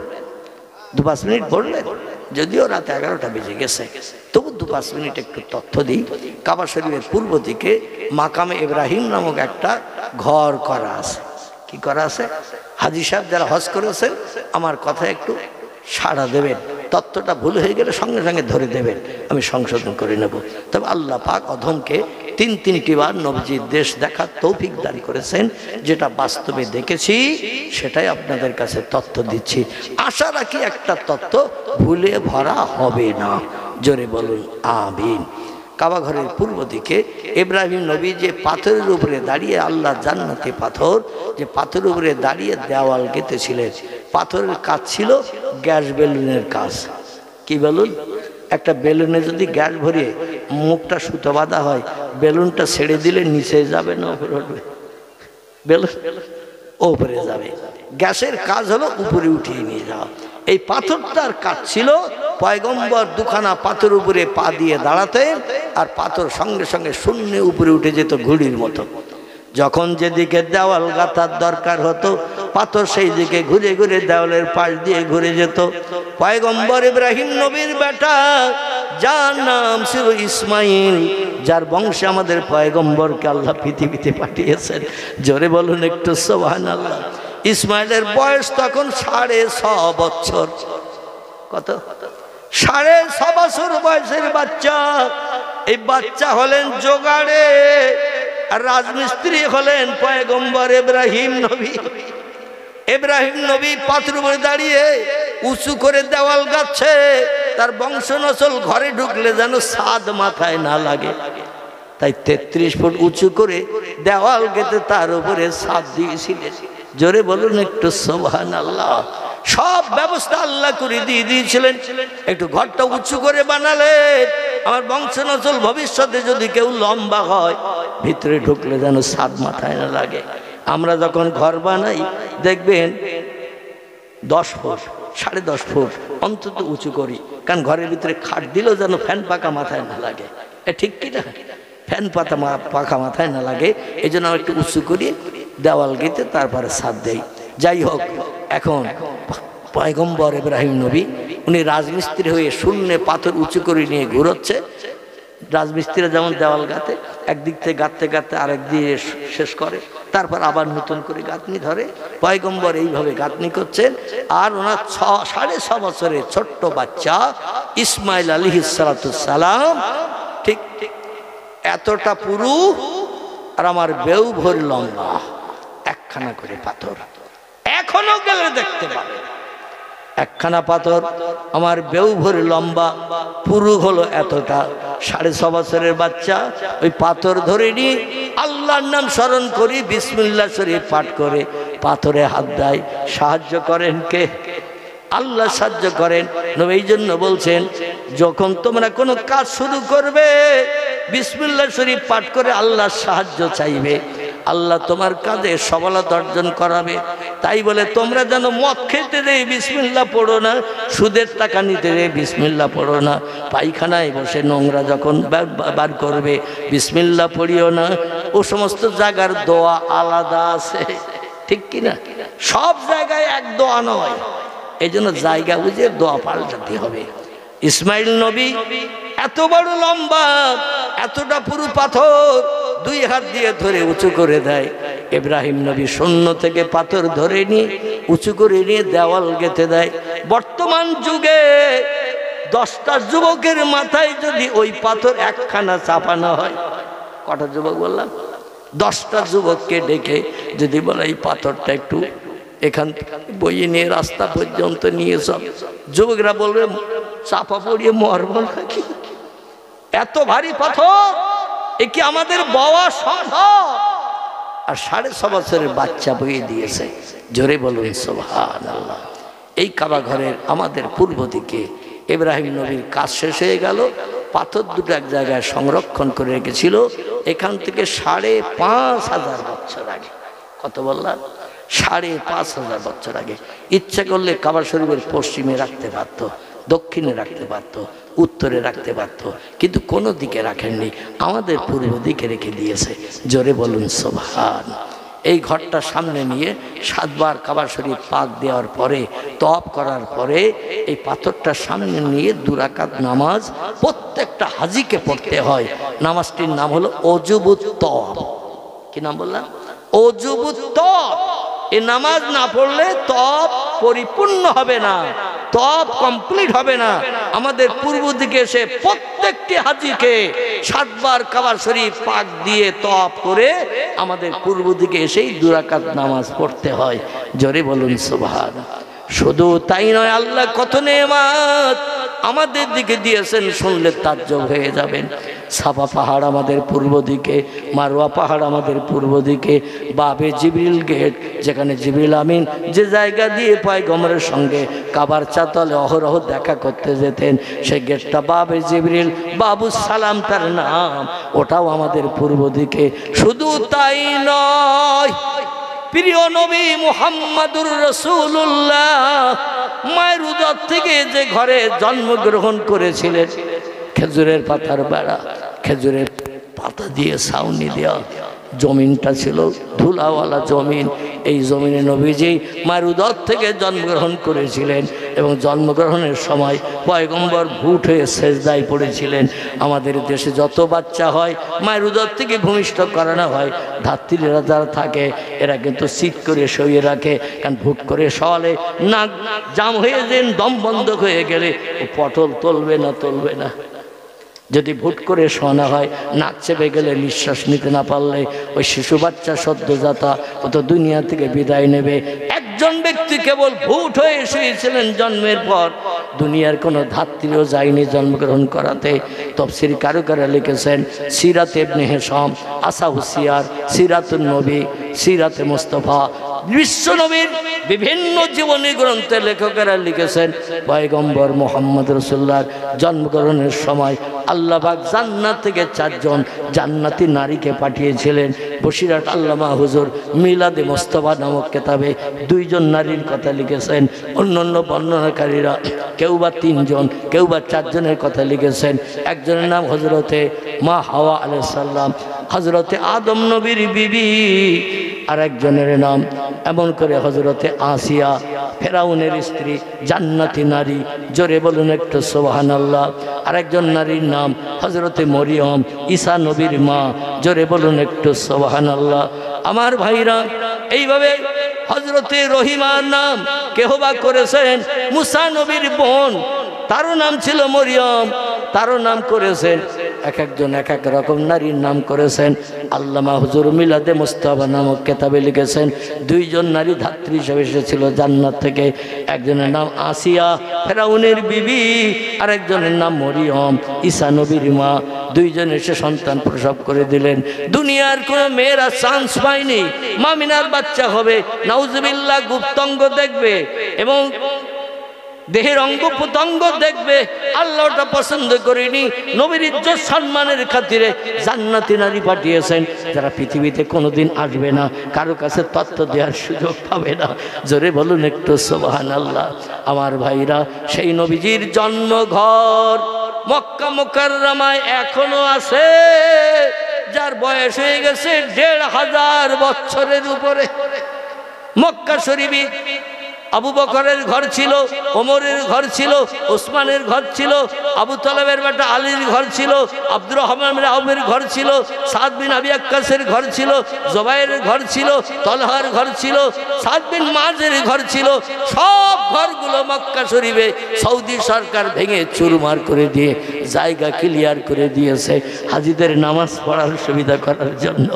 2-5 মিনিট বলবেন, যদিও রাত 11টা বেজে গেছে, তবু 2-5 মিনিট একটু তথ্য দিই। কাবা শরীফের পূর্ব দিকে মাকামে ইব্রাহিম নামক একটা ঘর করা আছে। কি করা আছে? হাজি সাহেব যারা হজ করেছেন আমার কথা একটু সাড়া দেবেন, তত্ত্বটা ভুল হয়ে গেলে সঙ্গে সঙ্গে ধরে দেবেন, আমি সংশোধন করে নেব। তবে আল্লাহ পাক অধমকে 3-3টি বার নবজির দেশ দেখার তৌফিক দান করেছেন, যেটা বাস্তবে দেখেছি সেটাই আপনাদের কাছে তথ্য দিচ্ছি। আশা রাখি একটা তথ্য ভুলে ভরা হবে না, জোরে বলুন আমিন। কাবা ঘরের পূর্ব দিকে ইব্রাহিম নবী যে পাথরের উপরে দাঁড়িয়ে, আল্লাহ জান্নাতি পাথর, যে পাথরের উপরে দাঁড়িয়ে দেওয়াল গেঁথেছিলেন, পাথরের কাজ ছিল গ্যাস বেলুনের কাজ। কি বেলুন? একটা বেলুনে যদি গ্যাস ভরিয়ে মুখটা সুতো বাঁধা হয়, বেলুনটা ছেড়ে দিলে নিচে যাবে না উপরে উঠবে? বেলুন উপরে যাবে। গ্যাসের কাজ হলো উপরে উঠিয়ে নিয়ে যাওয়া। এই পাথরটার কাজ ছিল পয়গম্বর 2খানা পাথর উপরে পা দিয়ে দাঁড়াতেন, আর পাথর সঙ্গে সঙ্গে শূন্যে উপরে উঠে যেত ঘুড়ির মতো। যখন যেদিকে দেওয়াল গাঁথার দরকার হতো, পাথর সেই দিকে ঘুরে ঘুরে দেওয়ালের পাশ দিয়ে ঘুরে যেত। পয়গম্বর ইব্রাহিম নবীর বেটা, যার নাম ছিল ইসমাইল, যার বংশে আমাদের পয়গম্বরকে আল্লাহ পৃথিবীতে পাঠিয়েছেন, জোরে বলুন একটু সুবহানাল্লাহ। ইসমাইলের বয়স তখন 6.5 বছর। কত? 6.5 বছর বয়সের বাচ্চা। এই বাচ্চা হলেন জোগাড়ে, আর রাজমিস্ত্রি হলেন পয়গম্বর ইব্রাহিম নবী। ইব্রাহিম নবী পাথর উপরে দাঁড়িয়ে উঁচু করে দেওয়াল গাচ্ছে, তার বংশ নসল ঘরে ঢুকলে যেন ছাদ মাথায় না লাগে, তাই 33 ফুট উঁচু করে দেওয়াল গেতে তার উপরে ছাদ দিয়েছিলেন। জোরে বলুন একটু সুবহানাল্লাহ। সব ব্যবস্থা আল্লাহ করে দিয়ে দিয়েছিলেন, একটু ঘরটা উঁচু করে বানালেন। আমার বংশ নসল ভবিষ্যতে যদি কেউ লম্বা হয়, ভিতরে ঢুকলে যেন ছাদ মাথায় না লাগে। আমরা যখন ঘর বানাই দেখবেন 10 ফুট 10.5 ফুট অন্তত উঁচু করি, কারণ ঘরের ভিতরে খাট দিলেও যেন ফ্যান পাকা মাথায় না লাগে। ঠিক কি না? ফ্যান পাখা মাথায় না লাগে, এই জন্য একটু উঁচু করি, দেওয়াল গেতে তারপরে ছাদ দেই। যাই হোক, এখন পয়গম্বর ইব্রাহিম নবী উনি রাজমিস্ত্রি হয়ে শূন্যে পাথর উঁচু করে নিয়ে ঘুরোচ্ছে। রাজমিস্ত্রিরা যেমন দেওয়াল গাঁথে, একদিক থেকে গাঁথতে গাঁথতে আরেক দিয়ে শেষ করে, তারপর আবার নতুন করে গাঁথনি ধরে। পয়গম্বর এইভাবে গাঁথনি করছেন। আর ওনার 6.5 বছরের ছোট্ট বাচ্চা ইসমাইল আলাইহিস সালাম ঠিক এতটা পুরু, আর আমার বেউ ভর লম্বা, একখানা করে পাথর। এখনো গেলে দেখতে পাবে একখানা পাথর আমার বেউ ভরে লম্বা, পুরু হলো এতটা। 6.5 বছরের বাচ্চা ওই পাথর ধরে নি, আল্লাহর নাম স্মরণ করি, বিসমিল্লাহ শরীফ পাঠ করে পাথরে হাত দেয়। সাহায্য করেন কে? আল্লাহ সাহায্য করেন। নবী এই জন্য বলছেন, যখন তোমরা কোনো কাজ শুরু করবে বিসমিল্লাহ শরীফ পাঠ করে আল্লাহর সাহায্য চাইবে, আল্লাহ তোমার কাজে সফলতা অর্জন করাবে। তাই বলে তোমরা যেন মদ খেতে দেয় বিসমিল্লাহ পড়ো না, সুদের টাকা নিতে দেয় বিসমিল্লাহ পড়ো না, পায়খানায় বসে নোংরা যখন বার করবে বিসমিল্লাহ পড়িও না। ও সমস্ত জায়গার দোয়া আলাদা আছে, ঠিক কিনা? সব জায়গায় এক দোয়া নয়, এই জন্য জায়গা বুঝে দোয়া পাল্টাতে হবে। ইসমাইল নবী এত বড় লম্বা, এতটা পুরু পাথর 2 হাত দিয়ে ধরে উঁচু করে দেয়। ইব্রাহিম নবী শূন্য থেকে পাথর ধরে নিয়ে উঁচু করে নিয়ে দেওয়াল গেঁথে দেয়। বর্তমান যুগে 10টা যুবকের মাথায় যদি ওই পাথর একখানা চাপানো হয়, কটা যুবক বললাম? 10টা যুবককে ডেকে যদি বলে এই পাথরটা একটু এখান বইয়ে নিয়ে রাস্তা পর্যন্ত নিয়ে সব, যুবকরা বলবে চাপা পড়িয়ে মরবো নাকি, এত ভারী পাথর, এ কি আমাদের বাবা সম্ভব? আর 6.5 বছরের বাচ্চা বইয়ে দিয়েছে। জোরে বলুন সুবহানাল্লাহ। এই কাবা ঘরের আমাদের পূর্ব দিকে ইব্রাহিম নবীর কাজ শেষ হয়ে গেল, পাথর দুটো এক জায়গায় সংরক্ষণ করে রেখেছিল। এখান থেকে 5,500 বছর আগে, কত বললাম? 5,500 বছর আগে ইচ্ছা করলে কাবা শরীফের পশ্চিমে রাখতে পারত, দক্ষিণে রাখতে পারত, উত্তরে রাখতে পারত, কিন্তু কোনো দিকে রাখেননি, আমাদের পূর্ব দিকে রেখে দিয়েছে। জোরে বলুন সুবহান। এই ঘরটা সামনে নিয়ে 7 বার কাবা শরীফ পাক দেওয়ার পরে, তওয়াব করার পরে এই পাথরটা সামনে নিয়ে 2 রাকাত নামাজ প্রত্যেকটা হাজিকে পড়তে হয়। নামাজটির নাম হলো ওজুবুত তওয়াব। কি নাম বললাম? ওজুবুত তওয়াব। এই নামাজ না পড়লে তওয়াব পরিপূর্ণ হবে না, তওয়াব কমপ্লিট হবে না। আমাদের পূর্ব দিকে এসে প্রত্যেকটি হাজিকে 7 বার কাবা শরীফ পাক দিয়ে তওয়াব করে আমাদের পূর্ব দিকে এসেই 2 রাকাত নামাজ পড়তে হয়। জোরে বলুন সুবহানাল্লাহ। শুধু তাই নয়, আল্লাহ কত নেয়ামত আমাদের দিকে দিয়েছেন, শুনলে তাজ্জব হয়ে যাবেন। সাফা পাহাড় আমাদের পূর্ব দিকে, মারওয়া পাহাড় আমাদের পূর্ব দিকে, বাবে জিবরিল গেট, যেখানে জিবরিল আমিন যে জায়গা দিয়ে পয়গম্বরের সঙ্গে কাবার চাতলে অহরহ দেখা করতে যেতেন, সেই গেটটা বাবে জিবরিল, বাবু সালাম তার নাম, ওটাও আমাদের পূর্ব দিকে। শুধু তাই নয়, প্রিয় নবী মুহাম্মাদুর রাসূলুল্লাহ মায়ের উদর থেকে যে ঘরে জন্মগ্রহণ করেছিলেন, খেজুরের পাতার বেড়া, খেজুরের পাতা দিয়ে ছাউনি দেওয়া, জমিনটা ছিল ধুলাওয়ালা জমিন। এই জমিনে নবীজি মায়ের উদর থেকে জন্মগ্রহণ করেছিলেন এবং জন্মগ্রহণের সময় পয়গম্বর ভূত হয়ে সেজদায় পড়েছিলেন। আমাদের দেশে যত বাচ্চা হয় মায়ের উদর থেকে ভূমিষ্ঠ করানো হয়, ধাত্রীরা যারা থাকে এরা কিন্তু সিট করে শুয়ে রাখে, কারণ ভুট করে শোয়ালে নাক জাম হয়ে যেন দম বন্ধ হয়ে গেলে ও পটল তুলবে না। যদি ভুট করে শোয়ানো হয়, নাক চেপে গেলে, নিঃশ্বাস নিতে না পারলে ওই শিশু বাচ্চা সদ্যজাতা ও তো দুনিয়া থেকে বিদায় নেবে। একজন ব্যক্তি কেবল ভূত হয়ে শুয়েছিলেন জন্মের পর, দুনিয়ার কোনো ধাত্রীও যায়নি জন্মগ্রহণ করাতে। তাফসীর কারুকারা লিখেছেন সিরাত ইবনে হিশাম, আসাহুসিয়ার, সিরাতুন নবী, সিরাতে মুস্তাফা, বিশ্ব নবীর বিভিন্ন জীবনী গ্রন্থে লেখকেরা লিখেছেন পয়গম্বর মুহাম্মদ রাসূলুল্লাহর জন্মগ্রহণের সময় আল্লাহ পাক জান্নাত থেকে 4 জন জান্নাতি নারীকে পাঠিয়েছিলেন। বসিরহাট আল্লামা হুজুর মিলাদে মুস্তাফা নামক কিতাবে 2 জন নারীর কথা লিখেছেন। অন্যান্য বর্ণনাকারীরা কেউ বা 3 জন, কেউ বা 4 জনের কথা লিখেছেন। একজনের নাম হযরতে মা হাওয়া আলাইহিস সালাম, হযরতে আদম নবীর বিবি। আর একজনের নাম এমন করে হযরতে আসিয়া, ফেরাউনের স্ত্রী, জান্নাতি নারী, জোরে বলুন একটু সুবহানাল্লাহ। আরেকজন নারীর নাম হযরতে মরিয়ম, ঈসা নবীর মা, জোরে বলুন একটু সুবহানাল্লাহ। আমার ভাইরা, এইভাবে হযরতে রহিমার নাম কেহবা করেছেন মুসা নবীর বোন, তারও নাম ছিল মরিয়ম, তারও নাম করেছেন। এক একজন এক এক রকম নারীর নাম করেছেন। আল্লামা হুজুর মিলাদে মুস্তাফা নামক কিতাবে লিখেছেন 2 জন নারী ধাত্রী হিসেবে এসেছিল জান্নাত থেকে। একজনের নাম আসিয়া, ফেরাউনের বিবি, আর একজনের নাম মরিয়ম, ঈসা নবীর মা। 2 জন এসে সন্তান প্রসব করে দিলেন। দুনিয়ার কোনো মেয়েরা চান্স পায়নি মামিনার বাচ্চা হবে, নাউজুবিল্লাহ, গুপ্তাঙ্গ দেখবে এবং দেহের অঙ্গ প্রত্যঙ্গ দেখবে, আল্লাহ ওটা পছন্দ করেনি। নবীর ইজ্জত সম্মানের খাতিরে জান্নাতি নারী পাঠিয়েছেন, যারা পৃথিবীতে কোনোদিন আসবে না, কারো কাছে তথ্য দেওয়ার সুযোগ পাবে না। জোরে বলুন একটু সুবহানাল্লাহ। আমার ভাইরা, সেই নবীজির জন্মঘর মক্কা মুকাররমায় এখনো আছে, যার বয়স হয়ে গেছে 1500 বছরের উপরে। মক্কা শরীফে আবু বকরের ঘর ছিল, ওমরের ঘর ছিল, ওসমানের ঘর ছিল, আবু তালেবের বেটা আলীর ঘর ছিল, আব্দুর রহমান বিন আউফের ঘর ছিল, সাদ বিন আবি আক্কাসের ঘর ছিল, জুবাইরের ঘর ছিল, তলহার ঘর ছিল, সাদ বিন মাযের ঘর ছিল। সব ঘরগুলো মক্কা শরীফে সৌদি সরকার ভেঙে চুরমার করে দিয়ে জায়গা ক্লিয়ার করে দিয়েছে হাজিদের নামাজ পড়ার সুবিধা করার জন্য।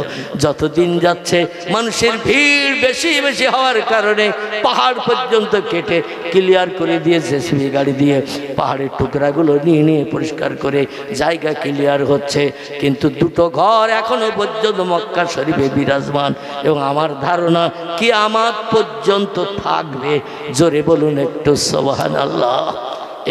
যতদিন যাচ্ছে মানুষের ভিড় বেশি বেশি হওয়ার কারণে পাহাড় পর্যন্ত কেটে ক্লিয়ার করে দিয়েছে সিবি গাড়ি দিয়ে। পাহাড়ের টুকরাগুলো নিয়ে নিয়ে পরিষ্কার করে জায়গা ক্লিয়ার হচ্ছে। কিন্তু 2টো ঘর এখনো পর্যন্ত মক্কা শরীফে বিরাজমান এবং আমার ধারণা কিয়ামত পর্যন্ত থাকবে। জোরে বলুন একটু সুবহানাল্লাহ।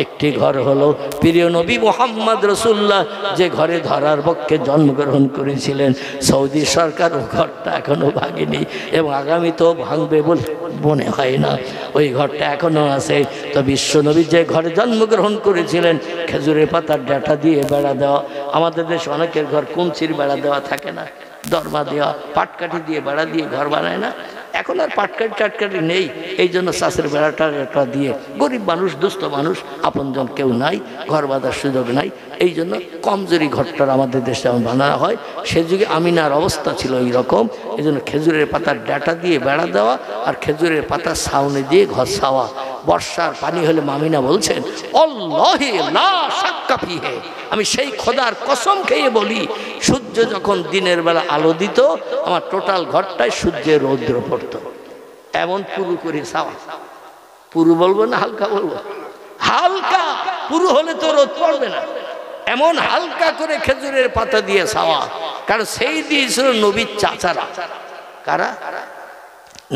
একটি ঘর হলো প্রিয় নবী মুহাম্মদ রাসূলুল্লাহ যে ঘরে ধরার পক্ষে জন্মগ্রহণ করেছিলেন, সৌদি সরকার ও ঘরটা এখনো ভাঙেনি এবং আগামীতেও ভাঙবে বলে মনে হয় না। ওই ঘরটা এখনো আছে। তো বিশ্ব নবী যে ঘরে জন্মগ্রহণ করেছিলেন, খেজুরের পাতার ডাঁটা দিয়ে বেড়া দেওয়া। আমাদের দেশে অনেকের ঘর কুঞ্চির বেড়া দেওয়া থাকে না, দরমা দেওয়া, পাটকাঠি দিয়ে বেড়া দিয়ে ঘর বানায় না। এখন আর পাটকাঠি টাটকাঠি নেই, এই জন্য চাষের বেড়াটা দিয়ে গরিব মানুষ, দুস্থ মানুষ, আপনজন কেউ নাই, ঘর বাঁধার সুযোগ নাই। এই জন্য কমজোরি ঘরটার আমাদের দেশে যেমন বানানো হয়, সে যুগে আমিনার অবস্থা ছিল এই রকম। এই জন্য খেজুরের পাতার ডাঁটা দিয়ে বেড়া দেওয়া আর খেজুরের পাতার ছাউনি দিয়ে ঘর ছাওয়া। বর্ষার পানি হলে মামিনা বলছেন আল্লাহি লা শাক্কা ফিহে, আমি সেই খোদার কসম খেয়ে বলি, সূর্য যখন দিনের বেলা আলো দিত আমার টোটাল ঘরটায় সূর্যের রৌদ্র পড়তো। এমন পুরু করে ছাওয়া, পুরু বলবো না হালকা বলবো? হালকা পুরু হলে তো রোদ পড়বে না, এমন হালকা করে খেজুরের পাতা দিয়ে ছাওয়া। কারণ সেই দিয়েছিল নবীর চাচারা। কারা?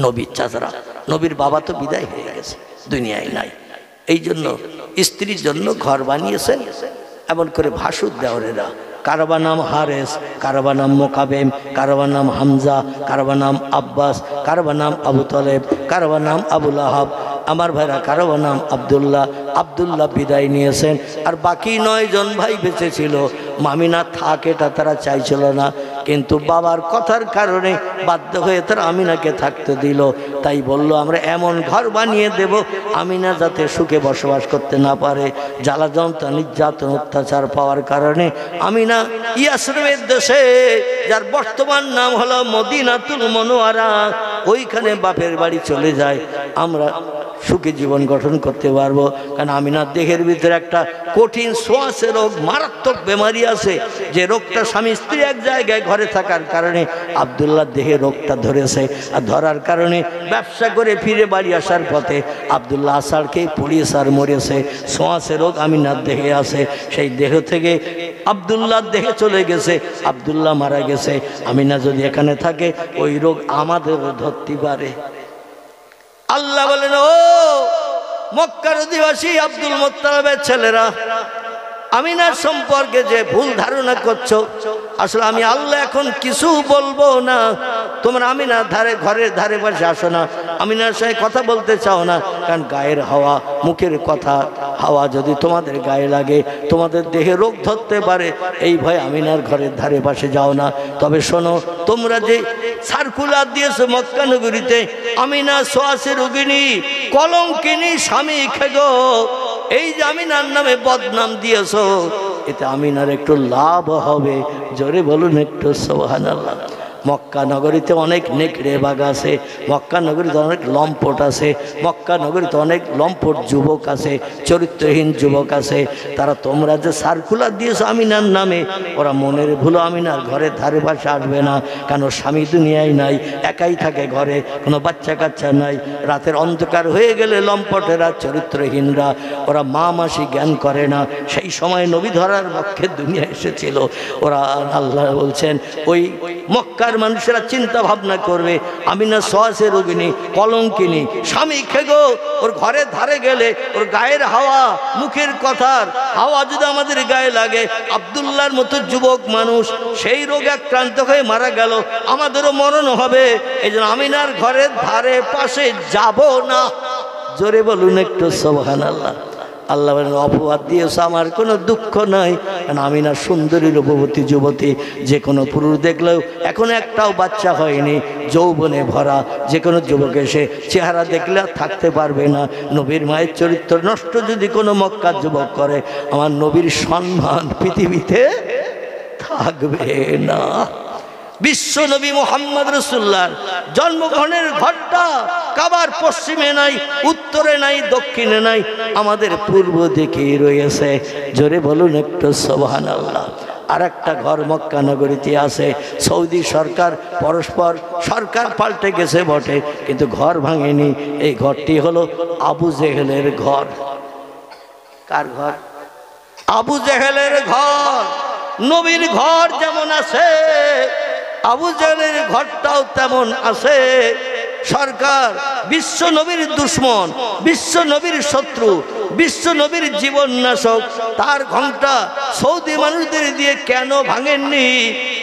নবীর চাচারা। নবীর বাবা তো বিদায় হয়ে গেছে, দুনিয়ায় নাই। এই জন্য স্ত্রীর জন্য ঘর বানিয়েছেন এমন করে ভাসুর দেওয়ারেরা। কারবা নাম হারেস, কারবা নাম মোকাবেম, কারবা নাম হামজা, কারবা নাম আব্বাস, কারবা নাম আবু তালেব, কারবা নাম আবুল আহাব। আমার ভাইরা কারবা নাম আব্দুল্লাহ। আব্দুল্লাহ বিদায় নিয়েছেন আর বাকি 9 জন ভাই বেঁচে ছিল। মামিনা থাক এটা তারা চাইছিল না, কিন্তু বাবার কথার কারণে বাধ্য হয়ে তারা আমিনাকে থাকতে দিল। তাই বলল আমরা এমন ঘর বানিয়ে দেব আমিনা যাতে সুখে বসবাস করতে না পারে। জ্বালা যন্ত্রণা নির্যাতন অত্যাচার পাওয়ার কারণে আমিনা ইয়াসরিবের দেশে, যার বর্তমান নাম হলো মদিনাতুল মুনাওয়ারা, ওইখানে বাপের বাড়ি চলে যায়। আমরা সুখী জীবন গঠন করতে পারবো। কারণ আমিনার দেহের ভিতরে একটা কঠিন ছোঁয়াচে রোগ, মারাত্মক বেমারি আছে, যে রোগটা স্বামী স্ত্রী এক জায়গায় ঘরে থাকার কারণে আব্দুল্লাহ দেহে রোগটা ধরেছে। আর ধরার কারণে ব্যবসা করে ফিরে বাড়ি আসার পথে আব্দুল্লাহ আসারকে পুলিশ আর মরেছে। ছোঁয়াচে রোগ আমিনার দেহে আছে, সেই দেহ থেকে আব্দুল্লাহর দেহে চলে গেছে, আব্দুল্লাহ মারা গেছে। আমিনা যদি এখানে থাকে ওই রোগ আমাদেরও ধরতে পারে। আল্লাহ বলেন, ও মক্কার অধিবাসী আব্দুল মুত্তালিবের ছেলেরা, আমিনার সম্পর্কে যে ভুল ধারণা করছো, আসলে আমি আল্লাহ এখন কিছু বলবো না। তোমরা আমিনার ঘরের ধারে পাশে আসো না, আমিনার সঙ্গে কথা বলতে চাও না। কারণ গায়ের হাওয়া, মুখের কথা হাওয়া যদি তোমাদের গায়ে লাগে তোমাদের দেহে রোগ ধরতে পারে, এই ভয়ে আমিনার ঘরের ধারে পাশে যাও না। তবে শোনো, তোমরা যে সার্কুলার দিয়েছো মক্কা নগরীতে, আমিনা ছোঁয়াচে রোগিনী, কলঙ্কিনী, স্বামী খেগো, এই যে আমিনার নামে বদনাম দিয়েছ, এতে আমিনার একটু লাভ হবে। জোরে বলুন একটু সুবহানাল্লাহ। মক্কা নগরীতে অনেক নেকড়ে বাঘ আছে, মক্কা নগরীতে অনেক লম্পট আছে, মক্কা নগরীতে অনেক লম্পট যুবক আছে, চরিত্রহীন যুবক আছে। তারা তোমরা যে সার্কুলার দিয়েছো আমিনার নামে, ওরা মনের ভুলো আমিনার ঘরের ধারে পাশে আসবে না। কেন স্বামী দুনিয়ায় নাই, একাই থাকে ঘরে, কোনো বাচ্চা কাচ্চা নাই। রাতের অন্ধকার হয়ে গেলে লম্পটেরা, চরিত্রহীনরা, ওরা মা মাসি জ্ঞান করে না। সেই সময় নবী ধরার পক্ষে দুনিয়া এসেছিল ওরা। আল্লাহ বলছেন, ওই মক্কা মানুষেরা চিন্তা ভাবনা করবে, আমিনা ছোঁয়াচে রোগিনী, কলঙ্কিনী, স্বামী খেগো, ওর ঘরের ধারে গেলে ওর গায়ের হাওয়া, মুখের কথার হাওয়া যদি আমাদের গায়ে লাগে, আব্দুল্লাহর মতো যুবক মানুষ সেই রোগে আক্রান্ত হয়ে মারা গেল, আমাদেরও মরণ হবে। এই জন্য আমিনার ঘরের ধারে পাশে যাব না। জোরে বলুন একটু সুবহানাল্লাহ। আল্লাহ বলেন, অপবাদ দিয়েছ, আমার কোনো দুঃখ নাই। কারণ আমিনা সুন্দরী রূপবতী যুবতী, যে কোনো পুরুষ দেখলেও এখনো একটাও বাচ্চা হয়নি, যৌবনে ভরা। যে কোনো যুবক এসে চেহারা দেখলে থাকতে পারবে না। নবীর মায়ের চরিত্র নষ্ট যদি কোনো মক্কার যুবক করে, আমার নবীর সম্মান পৃথিবীতে থাকবে না। বিশ্ব নবী মুহাম্মদ রাসূলুল্লাহর জন্মগ্রহণের ঘরটা কাবার পশ্চিমে নাই, উত্তরে নাই, দক্ষিণে নাই, আমাদের পূর্ব দিকেই রয়েছে। জোরে বলুন একটু সুবহানাল্লাহ। আর একটা ঘর মক্কা নগরীতে আছে। সৌদি সরকার, পরস্পর সরকার পাল্টে গেছে বটে, কিন্তু ঘর ভাঙেনি। এই ঘরটি হলো আবু জেহেলের ঘর। কার ঘর? আবু জেহেলের ঘর। নবীর ঘর যেমন আছে, আবু জেহেলের ঘরটাও তেমন আছে। সরকার বিশ্ব নবীর দুশ্মন, বিশ্ব নবীর শত্রু, বিশ্ব নবীর জীবন নাশক, তার ঘণ্টা সৌদি মানুষদের দিয়ে কেন ভাঙেননি?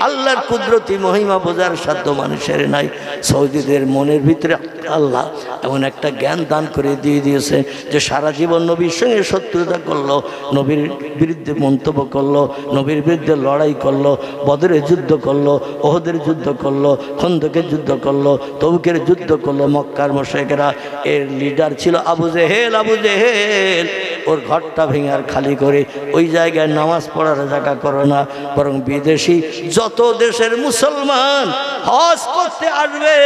আল্লাহর কুদরতি মহিমা বোঝার সাধ্য মানুষের নাই। সৌদিদের মনের ভিতরে আল্লাহ এমন একটা জ্ঞান দান করে দিয়ে দিয়েছে যে সারা জীবন নবীর সঙ্গে শত্রুতা করলো, নবীর বিরুদ্ধে মন্তব্য করলো, নবীর বিরুদ্ধে লড়াই করলো, বদরের যুদ্ধ করলো, ওহদের যুদ্ধ করলো, খন্দকের যুদ্ধ করলো, তবুকের যুদ্ধ করলো। মক্কার মুশরিকরা, এর লিডার ছিল আবু জেহেল। আবু জেহেল ওর ঘরটা ভেঙে আর খালি করে ওই জায়গায় নামাজ পড়ার জায়গা করো না, বরং বিদেশি যত দেশের মুসলমান হজ করতে আসবে,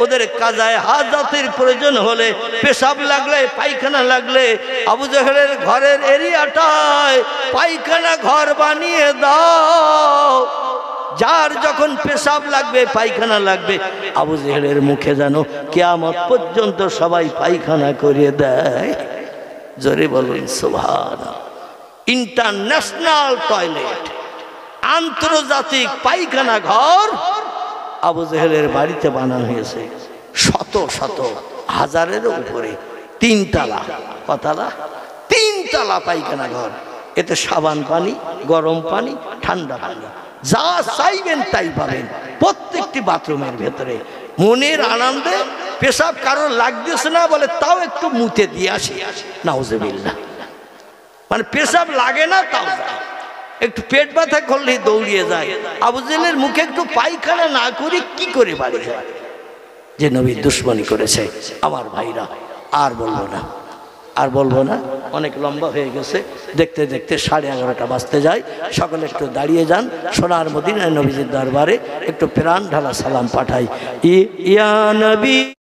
ওদের কাজায় হাজাতের প্রয়োজন হলে, পেশাব লাগলে, পায়খানা লাগলে, আবু জেহেলের ঘরের এরিয়াটায় পায়খানা ঘর বানিয়ে দাও। যার যখন পেশাব লাগবে, পায়খানা লাগবে, আবু জেহেলের মুখে যেন কিয়ামত পর্যন্ত সবাই পায়খানা করে দেয়। জোরে বলুন সুবহানাল্লাহ। ইন্টারন্যাশনাল টয়লেট, আন্তর্জাতিক পায়খানা ঘর আবু জেহেলের বাড়িতে বানানো হয়েছে। শত শত, হাজারেরও উপরে, 3 তলা। কতলা? 3 তলা পায়খানা ঘর। এতে সাবান পানি, গরম পানি, ঠান্ডা পানি, যা চাইবেন তাই পাবেন প্রত্যেকটি বাথরুমের ভেতরে। মনের আনন্দে পেশাব কারোর লাগতেছে না বলে তাও একটু মুতে দিয়ে আসি, নাউজুবিল্লাহ। মানে পেশাব লাগে না তাও একটু পেট ব্যথা করলেই দৌড়িয়ে যায়। আবু জেহেলের মুখে একটু পায়খানা না করে কি করে বাড়ি যায়? যে নবীর দুশ্মনী করেছে। আমার ভাইরা, আর বলবো না, আর বলবো না, অনেক লম্বা হয়ে গেছে। দেখতে দেখতে 11:30 বাজতে যায়। সকলে একটু দাঁড়িয়ে যান, সোনার মদিনায় নবীজির দরবারে একটু প্রাণ ঢালা সালাম পাঠাই। ইয়া নবী।